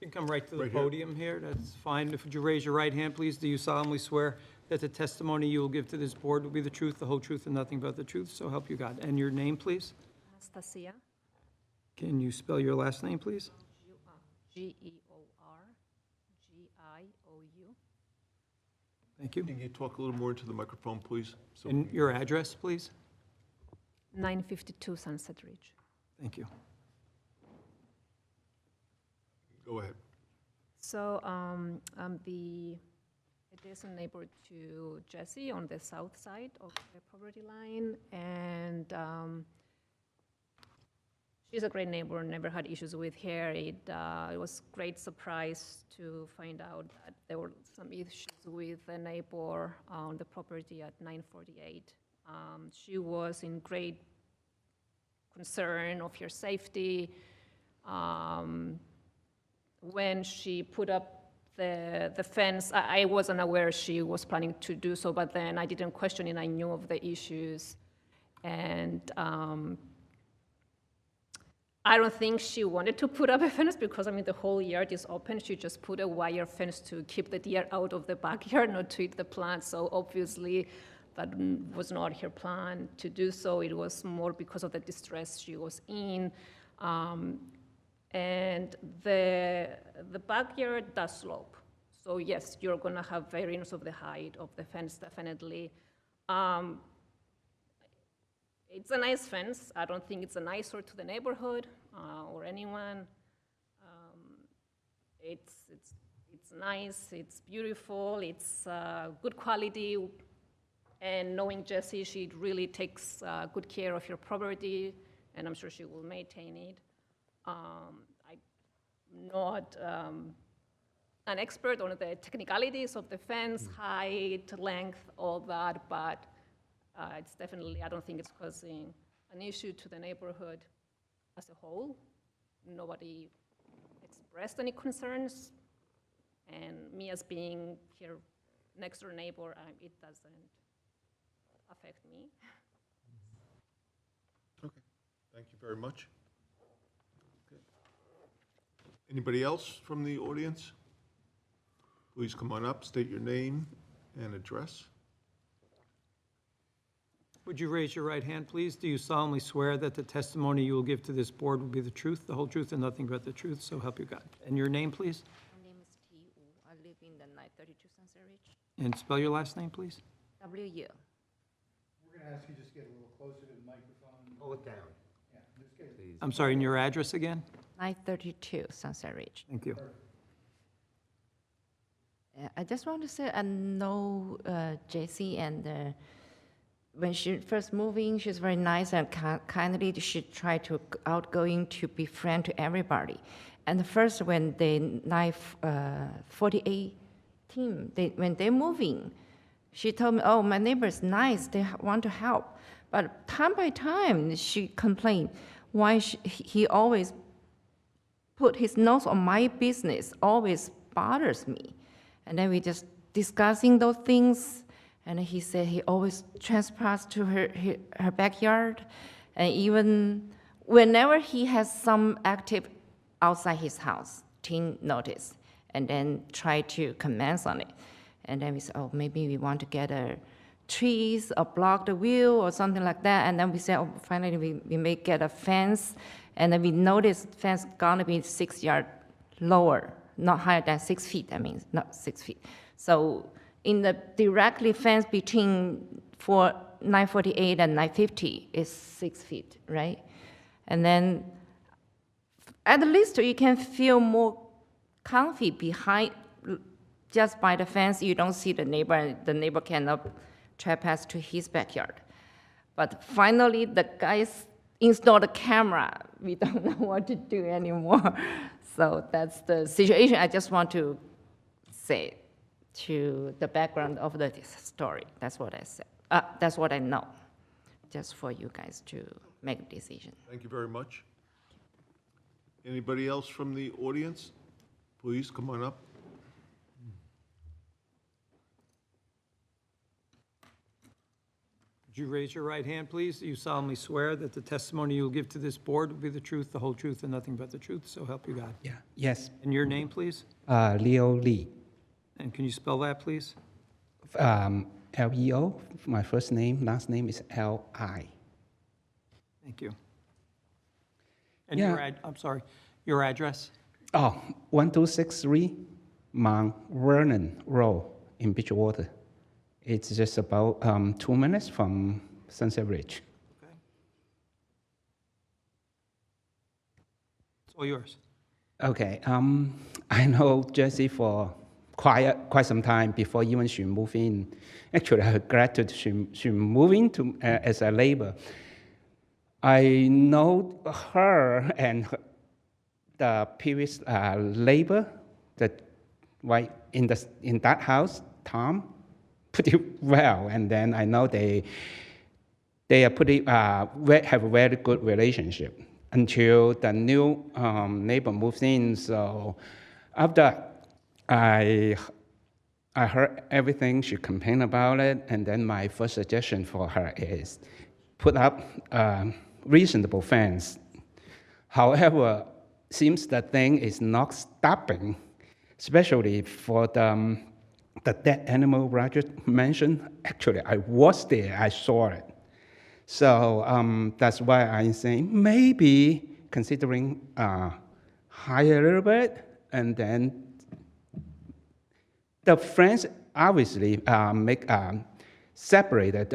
You can come right to the Right here. podium here, that's fine. If you raise your right hand, please, do you solemnly swear that the testimony you will give to this board will be the truth, the whole truth, and nothing but the truth, so help you God? And your name, please? Anastasia, Can you spell your last name, please? Georgiou. Thank you. Can you talk a little more into the microphone, please? So And your address, please? 952 Sunset Ridge. Thank you. Go ahead. So I'm the adjacent neighbor to Jessie on the south side of the property line, and she's a great neighbor, never had issues with her. It was a great surprise to find out that there were some issues with the neighbor on the property at 948. She was in great concern of her safety. When she put up the fence, I wasn't aware she was planning to do so, but then I didn't question it. I knew of the issues. And I don't think she wanted to put up a fence because, I mean, the whole yard is open. She just put a wire fence to keep the deer out of the backyard, not to eat the plants. So obviously, that was not her plan to do so. It was more because of the distress she was in. And the backyard does slope. So yes, you're gonna have variance of the height of the fence, definitely. It's a nice fence. I don't think it's an eyesore to the neighborhood or anyone. It's nice, it's beautiful, it's good quality. And knowing Jessie, she really takes good care of your property, and I'm sure she will maintain it. I'm not an expert on the technicalities of the fence, height, length, all that, but it's definitely, I don't think it's causing an issue to the neighborhood as a whole. Nobody expressed any concerns, and me as being her next door neighbor, it doesn't affect me. Okay, thank you very much. Okay. Anybody else from the audience? Please come on up, state your name and address. Would you raise your right hand, please? Do you solemnly swear that the testimony you will give to this board will be the truth, the whole truth, and nothing but the truth, so help you God? And your name, please? My name is T. Wu. I live in the 932 Sunset Ridge. And spell your last name, please? W. We're going to ask you just get a little closer to the microphone. Pull it down. Yeah, just get it. I'm sorry, and your address again? 932 Sunset Ridge. Thank you. I just want to say I know Jessie, and when she first moved in, she's very nice and kindly. She tried to outgoing to be friend to everybody. And first, when the 948 team, when they move in, she told me, "Oh, my neighbor's nice. They want to help." But time by time, she complained why he always put his nose on my business. Always bothers me. And then we just discussing those things. And he said he always trespass to her backyard. And even whenever he has some active outside his house, teen notice, and then try to commence on it. And then we said, oh, maybe we want to get trees or block the view or something like that. And then we said, oh, finally we may get a fence. And then we noticed fence gonna be 6 yards lower not higher than 6 feet, that means not 6 feet. So in the directly fence between 948 and 950 is 6 feet, right? And then at least you can feel more comfy behind, just by the fence, you don't see the neighbor, and the neighbor cannot trespass to his backyard. But finally, the guys installed a camera. We don't know what to do anymore. So that's the situation. I just want to say to the background of the story. That's what I said. That's what I know, just for you guys to make a decision. Thank you very much. Anybody else from the audience? Please, come on up. Would you raise your right hand, please? Do you solemnly swear that the testimony you will give to this board will be the truth, the whole truth, and nothing but the truth, so help you God? Yeah. Yes. And your name, please? Leo Lee. And can you spell that, please? Leo. My first name, last name is Li. Thank you. And Yeah. I'm sorry, your address? 1263 Mount Vernon Road in Bridgewater. It's just about 2 minutes from Sunset Ridge. Okay. It's all yours. Okay. I know Jessie for quite some time before even she moved in. Actually, I'm glad that she moved into as a neighbor. I know her and the previous neighbor that right in that house, Tom, pretty well, and then I know they are pretty have a very good relationship until the new neighbor moves in. So after I heard everything she complained about it, and then my first suggestion for her is put up a reasonable fence. However, seems the thing is not stopping, especially for the dead animal Roger mentioned. Actually, I was there, I saw it. So that's why I'm saying maybe considering higher a little bit, and then the friends obviously make separated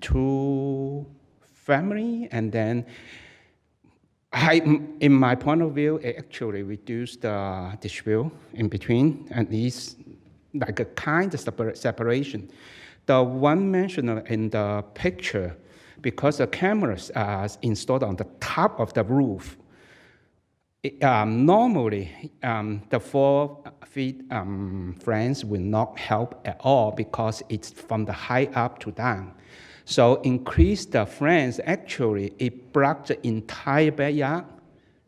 two family, and then in my point of view, it actually reduced the dispute in between, at least like a kind of separation. The one mentioned in the picture, because the cameras are installed on the top of the roof, normally the 4 feet fence will not help at all because it's from the high up to down. So increase the fence, actually it blocks the entire backyard,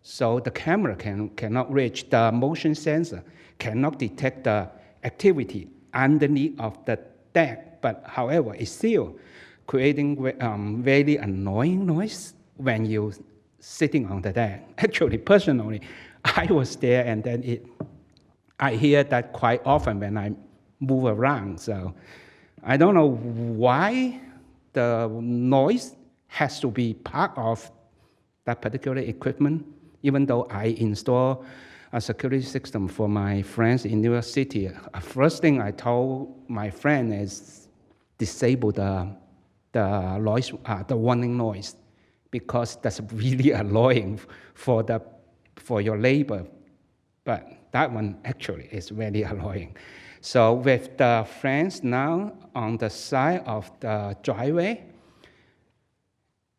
so the camera cannot reach. The motion sensor cannot detect the activity underneath of the deck, but however, it's still creating very annoying noise when you're sitting on the deck. Actually, personally, I was there, and then I hear that quite often when I move around. So I don't know why the noise has to be part of that particular equipment, even though I install a security system for my friends in New York City. First thing I told my friend is disable the noise, the warning noise, because that's really annoying for your neighbor. But that one actually is very annoying. So with the fence now on the side of the driveway,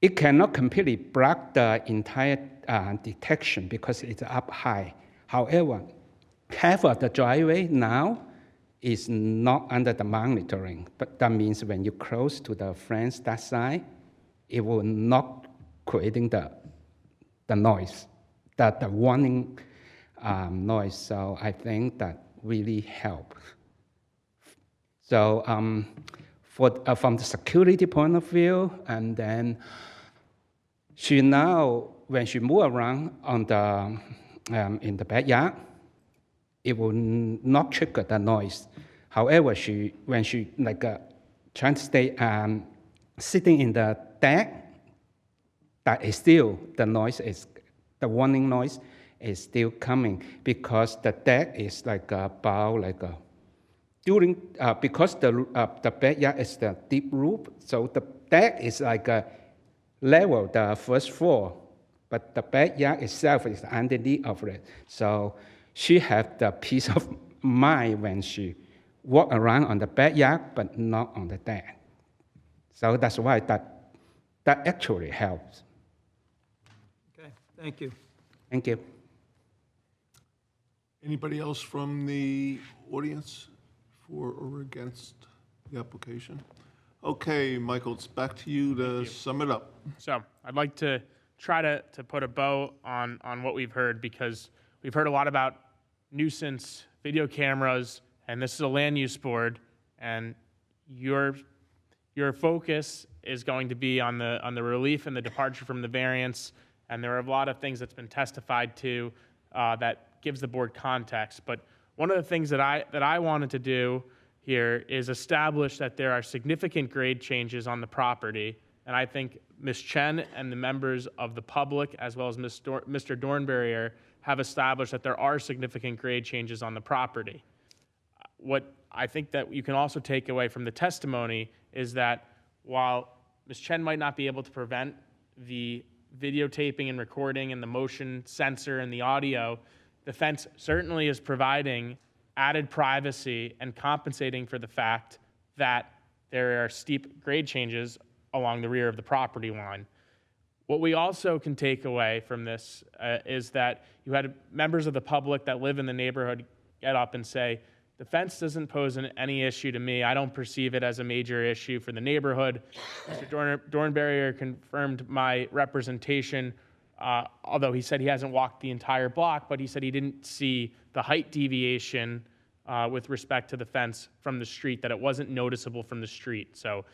it cannot completely block the entire detection because it's up high. However, half of the driveway now is not under the monitoring, but that means when you close to the fence that side, it will not creating the noise, the warning noise. So I think that really helps. So from the security point of view, and then she now, when she move around on the in the backyard, it will not trigger the noise. However, when she trying to stay sitting in the deck, that is still the noise is the warning noise is still coming because the deck is like about like a during because the backyard is the deep roof, so the deck is like a level the first floor, but the backyard itself is underneath of it. So she have the peace of mind when she walk around on the backyard, but not on the deck. So that's why that actually helps. Okay, thank you. Thank you. Anybody else from the audience for or against the application? Okay, Michael, it's back to you to sum it up. So I'd like to try to put a bow on what we've heard, because we've heard a lot about nuisance, video cameras, and this is a land use board, and your focus is going to be on the relief and the departure from the variance, and there are a lot of things that's been testified to that gives the board context. But one of the things that I wanted to do here is establish that there are significant grade changes on the property, and I think Ms. Chen and the members of the public, as well as Mr. Dornberrier, have established that there are significant grade changes on the property. What I think that you can also take away from the testimony is that while Ms. Chen might not be able to prevent the videotaping and recording and the motion sensor and the audio, the fence certainly is providing added privacy and compensating for the fact that there are steep grade changes along the rear of the property line. What we also can take away from this is that you had members of the public that live in the neighborhood get up and say, the fence doesn't pose any issue to me. I don't perceive it as a major issue for the neighborhood. Mr. Dornberrier confirmed my representation, although he said he hasn't walked the entire block, but he said he didn't see the height deviation with respect to the fence from the street, that it wasn't noticeable from the street. So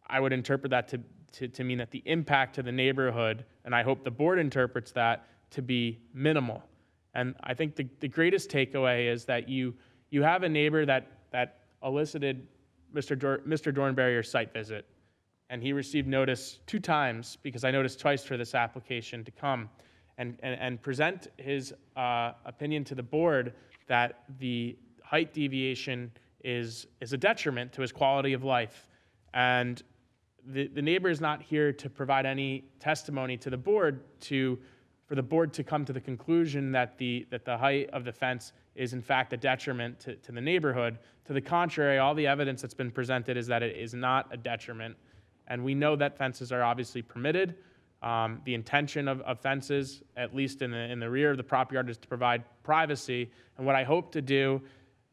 I would interpret that to mean that the impact to the neighborhood, and I hope the board interprets that, to be minimal. And I think the greatest takeaway is that you have a neighbor that elicited Mr. Dornberrier's site visit, and he received notice 2 times, because I noticed twice for this application, to come and present his opinion to the board that the height deviation is a detriment to his quality of life. And the neighbor is not here to provide any testimony to the board for the board to come to the conclusion that the height of the fence is in fact a detriment to the neighborhood. To the contrary, all the evidence that's been presented is that it is not a detriment. And we know that fences are obviously permitted. The intention of fences, at least in the rear of the property yard, is to provide privacy. And what I hope to do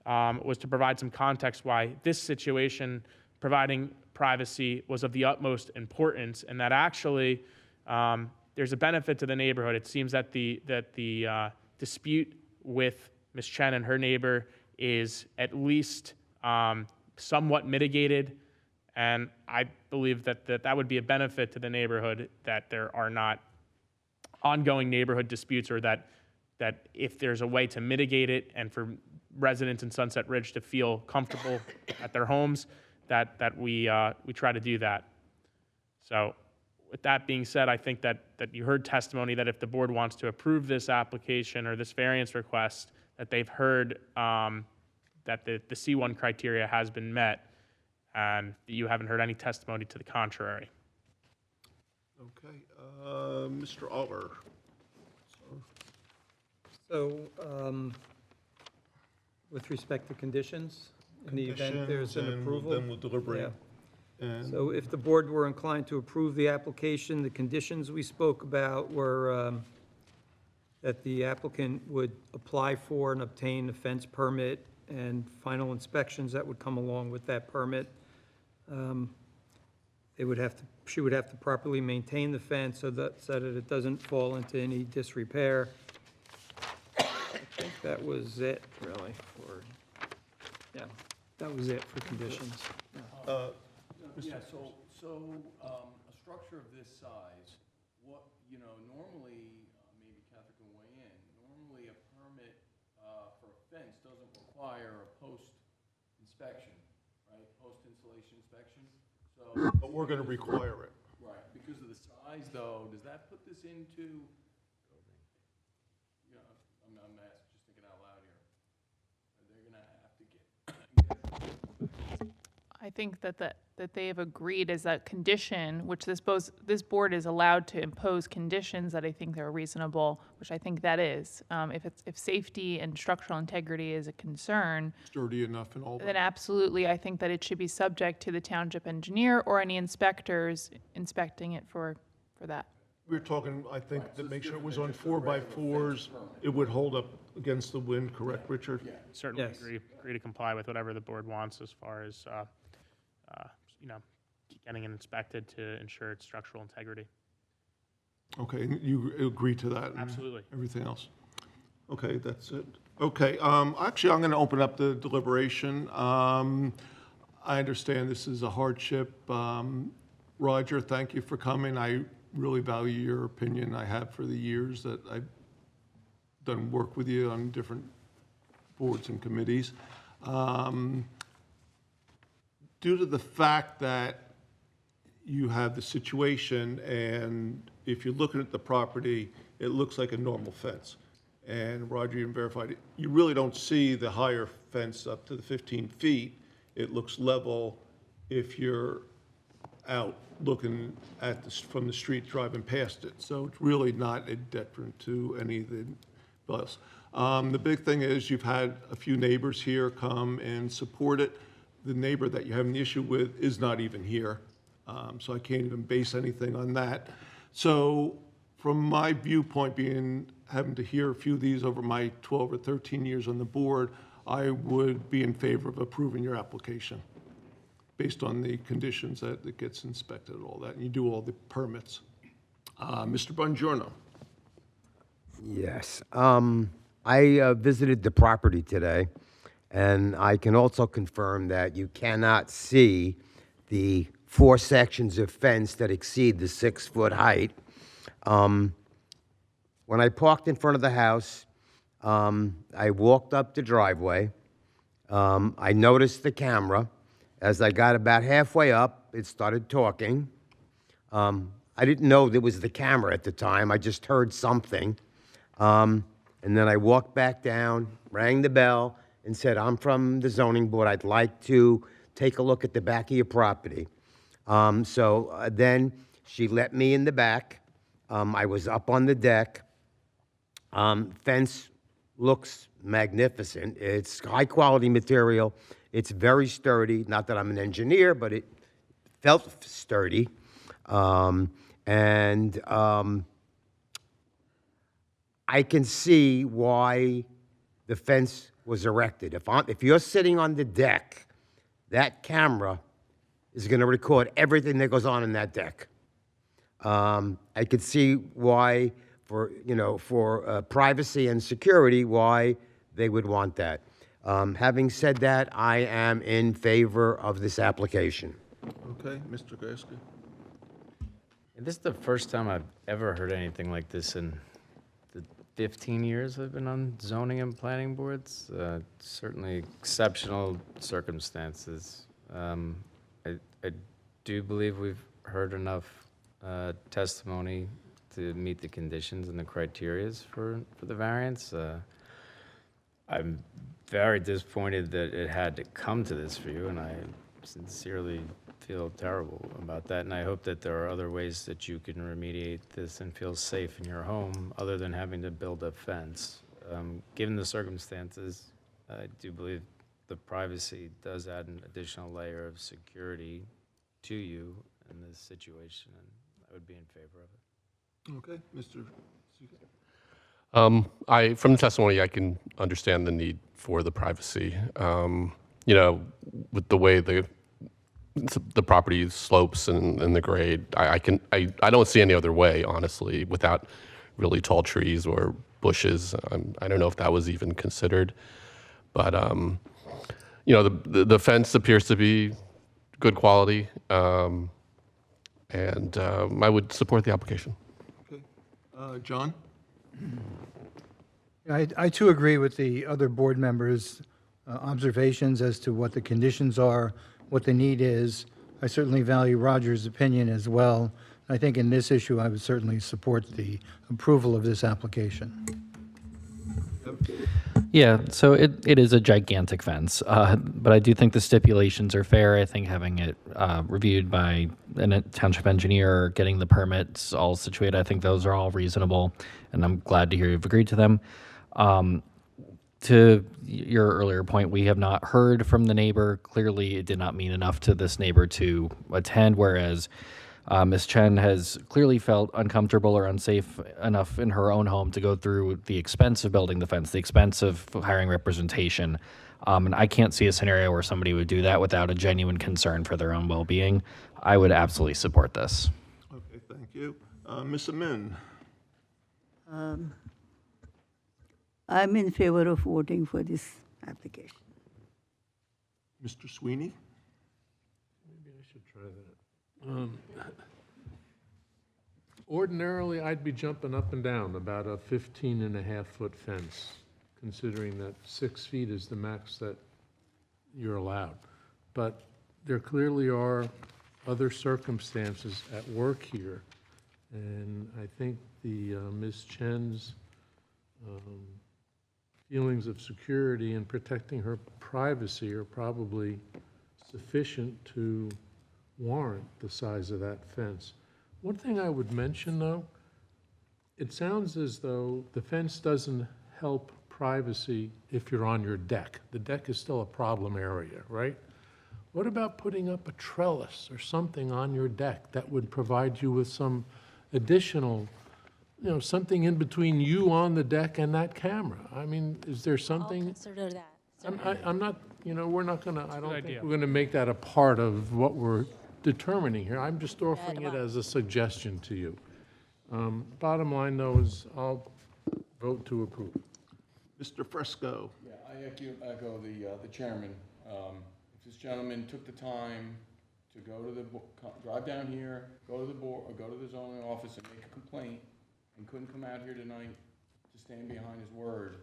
was to provide some context why this situation, providing privacy, was of the utmost importance, and that actually there's a benefit to the neighborhood. It seems that the dispute with Ms. Chen and her neighbor is at least somewhat mitigated, and I believe that would be a benefit to the neighborhood, that there are not ongoing neighborhood disputes, or that if there's a way to mitigate it and for residents in Sunset Ridge to feel comfortable at their homes, that we try to do that. So with that being said, I think that you heard testimony that if the board wants to approve this application or this variance request, that they've heard that the C1 criteria has been met, and you haven't heard any testimony to the contrary. Okay, Mr. Aller. So, with respect to conditions, in the event there's an approval? Then we'll deliberate. Yeah. So if the board were inclined to approve the application, the conditions we spoke about were that the applicant would apply for and obtain a fence permit and final inspections that would come along with that permit. She would have to properly maintain the fence so that it doesn't fall into any disrepair. I think that was it, really, that was it for conditions. Yeah, so a structure of this size, normally, maybe Catherine can weigh in, normally a permit for a fence doesn't require a post-inspection, right? Post-installation inspection. So, But we're going to require it. right, because of the size though, does that put this into, think that they have agreed as a condition, which this board is allowed to impose conditions that I think are reasonable, which I think that is. If safety and structural integrity is a concern, Sturdy enough and all that. then absolutely, I think that it should be subject to the township engineer or any inspectors inspecting it for that. We were talking, I think, to make sure it was on 4x4s, it would hold up against the wind, correct, Richard? Certainly Yes. agree to comply with whatever the board wants as far as, you know, getting it inspected to ensure its structural integrity. Okay, and you agree to that? and Absolutely. Everything else? Okay, that's it. Okay, actually, I'm going to open up the deliberation. I understand this is a hardship. Roger, thank you for coming. I really value your opinion. I have for the years that I've done work with you on different boards and committees. Due to the fact that you have the situation, and if you're looking at the property, it looks like a normal fence. And Roger, you verified it. You really don't see the higher fence up to the 15 feet. It looks level if you're out looking at this from the street driving past it. So it's really not a detriment to any of the bus. The big thing is you've had a few neighbors here come and support it. The neighbor that you're having the issue with is not even here. So I can't even base anything on that. So from my viewpoint, having to hear a few of these over my 12 or 13 years on the board, I would be in favor of approving your application based on the conditions that it gets inspected and all that, and you do all the permits. Mr. Bongiorno. Yes. I visited the property today, and I can also confirm that you cannot see the 4 sections of fence that exceed the 6-foot height. When I parked in front of the house, I walked up the driveway. I noticed the camera. As I got about halfway up, it started talking. I didn't know there was the camera at the time. I just heard something. And then I walked back down, rang the bell, and said, I'm from the zoning board. I'd like to take a look at the back of your property. Then she let me in the back. I was up on the deck. Fence looks magnificent. It's high-quality material. It's very sturdy. Not that I'm an engineer, but it felt sturdy. I can see why the fence was erected. If you're sitting on the deck, that camera is going to record everything that goes on in that deck. I could see why, for privacy and security, why they would want that. Having said that, I am in favor of this application. Okay, Mr. Gasko. This is the first time I've ever heard anything like this in the 15 years I've been on zoning and planning boards. Certainly exceptional circumstances. I do believe we've heard enough testimony to meet the conditions and the criterias for the variance. I'm very disappointed that it had to come to this for you, and I sincerely feel terrible about that. And I hope that there are other ways that you can remediate this and feel safe in your home other than having to build a fence. Given the circumstances, I do believe the privacy does add an additional layer of security to you in this situation, and I would be in favor of it. Okay, Mr. From the testimony, I can understand the need for the privacy. With the way the property slopes and the grade, I don't see any other way, honestly, without really tall trees or bushes. I don't know if that was even considered, but the fence appears to be good quality, and I would support the application. Okay, John? I too agree with the other board members' observations as to what the conditions are, what the need is. I certainly value Roger's opinion as well. I think in this issue, I would certainly support the approval of this application. Yeah, so it is a gigantic fence, but I do think the stipulations are fair. I think having it reviewed by a township engineer, getting the permits all situated, I think those are all reasonable, and I'm glad to hear you've agreed to them. To your earlier point, we have not heard from the neighbor. Clearly, it did not mean enough to this neighbor to attend, whereas Ms. Chen has clearly felt uncomfortable or unsafe enough in her own home to go through the expense of building the fence, the expense of hiring representation. And I can't see a scenario where somebody would do that without a genuine concern for their own well-being. I would absolutely support this. Okay, thank you. Ms. Amin? I'm in favor of voting for this application. Mr. Sweeney? Maybe I should try that. Ordinarily, I'd be jumping up and down about a 15-and-a-half-foot fence, considering that 6 feet is the max that you're allowed. But there clearly are other circumstances at work here, and I think the Ms. Chen's feelings of security and protecting her privacy are probably sufficient to warrant the size of that fence. One thing I would mention, though, it sounds as though the fence doesn't help privacy if you're on your deck. The deck is still a problem area, right? What about putting up a trellis or something on your deck that would provide you with some additional, something in between you on the deck and that camera? I mean, is there something? I'll consider that. I'm not, we're not gonna, I don't think we're gonna make that a part of what we're determining here. I'm just offering it as a suggestion to you. Bottom line, though, is I'll vote to approve. Mr. Fresco? Yeah, I echo the chairman. If this gentleman took the time to go to drive down here, go to the board, or go to the zoning office and make a complaint, and couldn't come out here tonight to stand behind his word,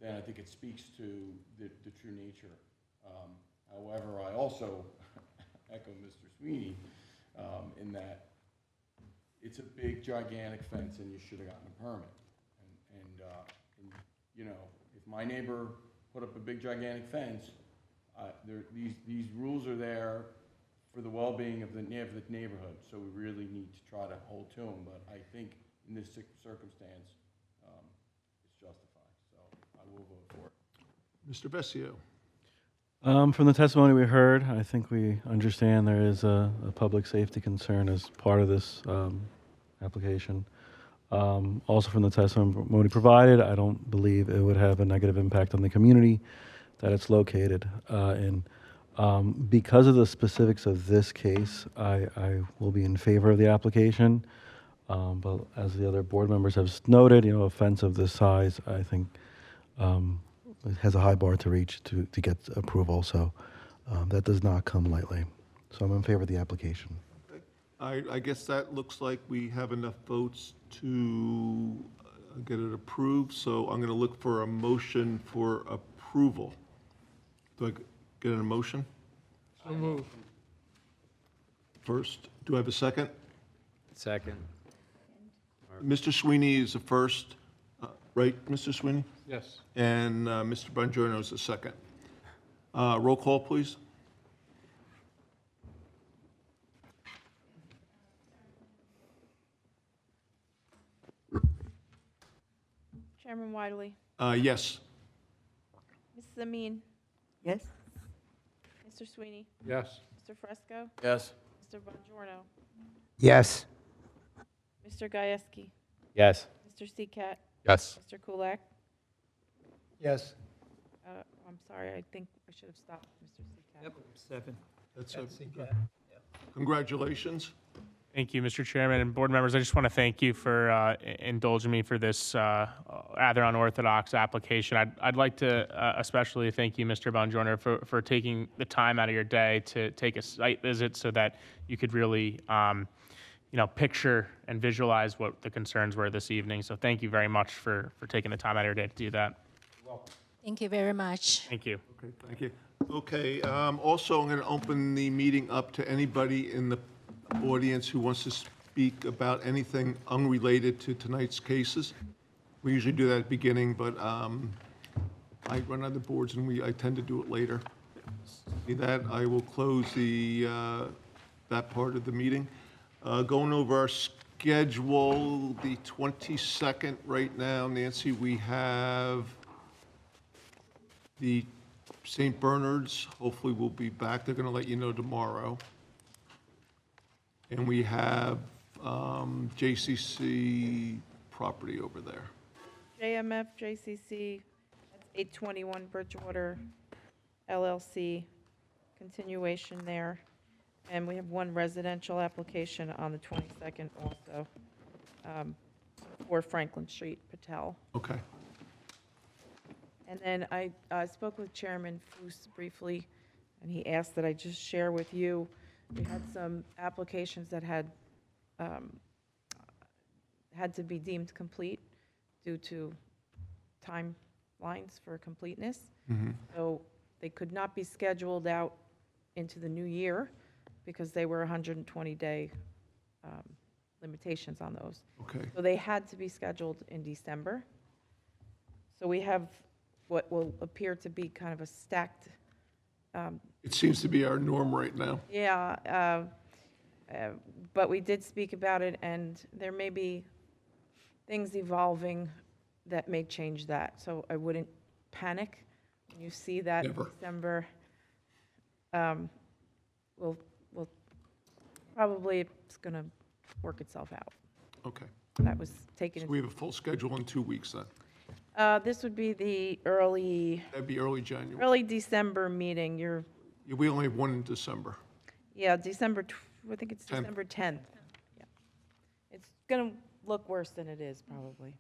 then I think it speaks to the true nature. However, I also echo Mr. Sweeney in that it's a big, gigantic fence, and you should have gotten a permit. And if my neighbor put up a big, gigantic fence, these rules are there for the well-being of the neighborhood, so we really need to try to hold to them. But I think in this circumstance, it's justified, so I will vote for it. Mr. Vescio? From the testimony we heard, I think we understand there is a public safety concern as part of this application. Also from the testimony provided, I don't believe it would have a negative impact on the community that it's located in. Because of the specifics of this case, I will be in favor of the application. But as the other board members have noted, a fence of this size, I think it has a high bar to reach to get approval. So that does not come lightly. So I'm in favor of the application. I guess that looks like we have enough votes to get it approved, so I'm going to look for a motion for approval. Do I get a motion? So moved. First, do I have a second? Second. Mr. Sweeney is the first, right, Mr. Sweeney? Yes. And Mr. Bongiorno is the second. Roll call, please. Chairman Wiley, Yes. Mrs. Amin, Yes? Mr. Sweeney, Yes. Mr. Fresco, Yes. Mr. Bongiorno, Yes. Mr. Gieske, Yes. Mr. Seacat, Yes. Mr. Kulak. Yes. I'm sorry, I think I should have stopped Mr. Seacat. Seven. That's congratulations. Thank you, Mr. Chairman and board members. I just want to thank you for indulging me for this rather unorthodox application. I'd like to especially thank you, Mr. Bongiorno, for taking the time out of your day to take a site visit so that you could really picture and visualize what the concerns were this evening. So thank you very much for taking the time out of your day to do that. Thank you very much. Thank you. Okay, thank you. Okay, also, I'm going to open the meeting up to anybody in the audience who wants to speak about anything unrelated to tonight's cases. We usually do that at the beginning, but I run other boards and I tend to do it later. With that, I will close that part of the meeting. Going over our schedule, the 22nd right now, Nancy, we have the St. Bernard's, hopefully we'll be back. They're going to let you know tomorrow. And we have JCC property over there. JMF, JCC, that's 821 Bridgewater LLC, continuation there. And we have one residential application on the 22nd also, for Franklin Street, Patel. Okay. And then I spoke with Chairman Foose briefly, and he asked that I just share with you, we had some applications that had to be deemed complete due to timelines for completeness. So they could not be scheduled out into the new year because they were 120-day limitations on those. Okay. So they had to be scheduled in December. So we have what will appear to be kind of a stacked. It seems to be our norm right now. Yeah, but we did speak about it, and there may be things evolving that may change that. So I wouldn't panic when you see that Never. December. We'll probably, it's going to work itself out. Okay. That was taken. So we have a full schedule in 2 weeks then. This would be the early That'd be early January. December meeting. Yeah, we only have one in December. Yeah, I think it's 10th. December 10th. Yeah. It's going to look worse than it is, probably.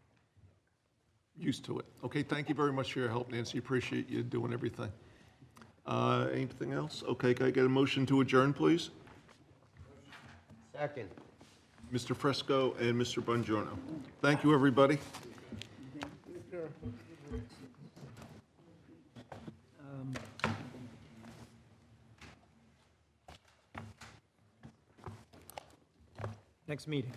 Used to it. Okay, thank you very much for your help, Nancy. Appreciate you doing everything. Anything else? Okay, can I get a motion to adjourn, please? Second. Mr. Fresco and Mr. Bongiorno. Thank you, everybody. Next meeting.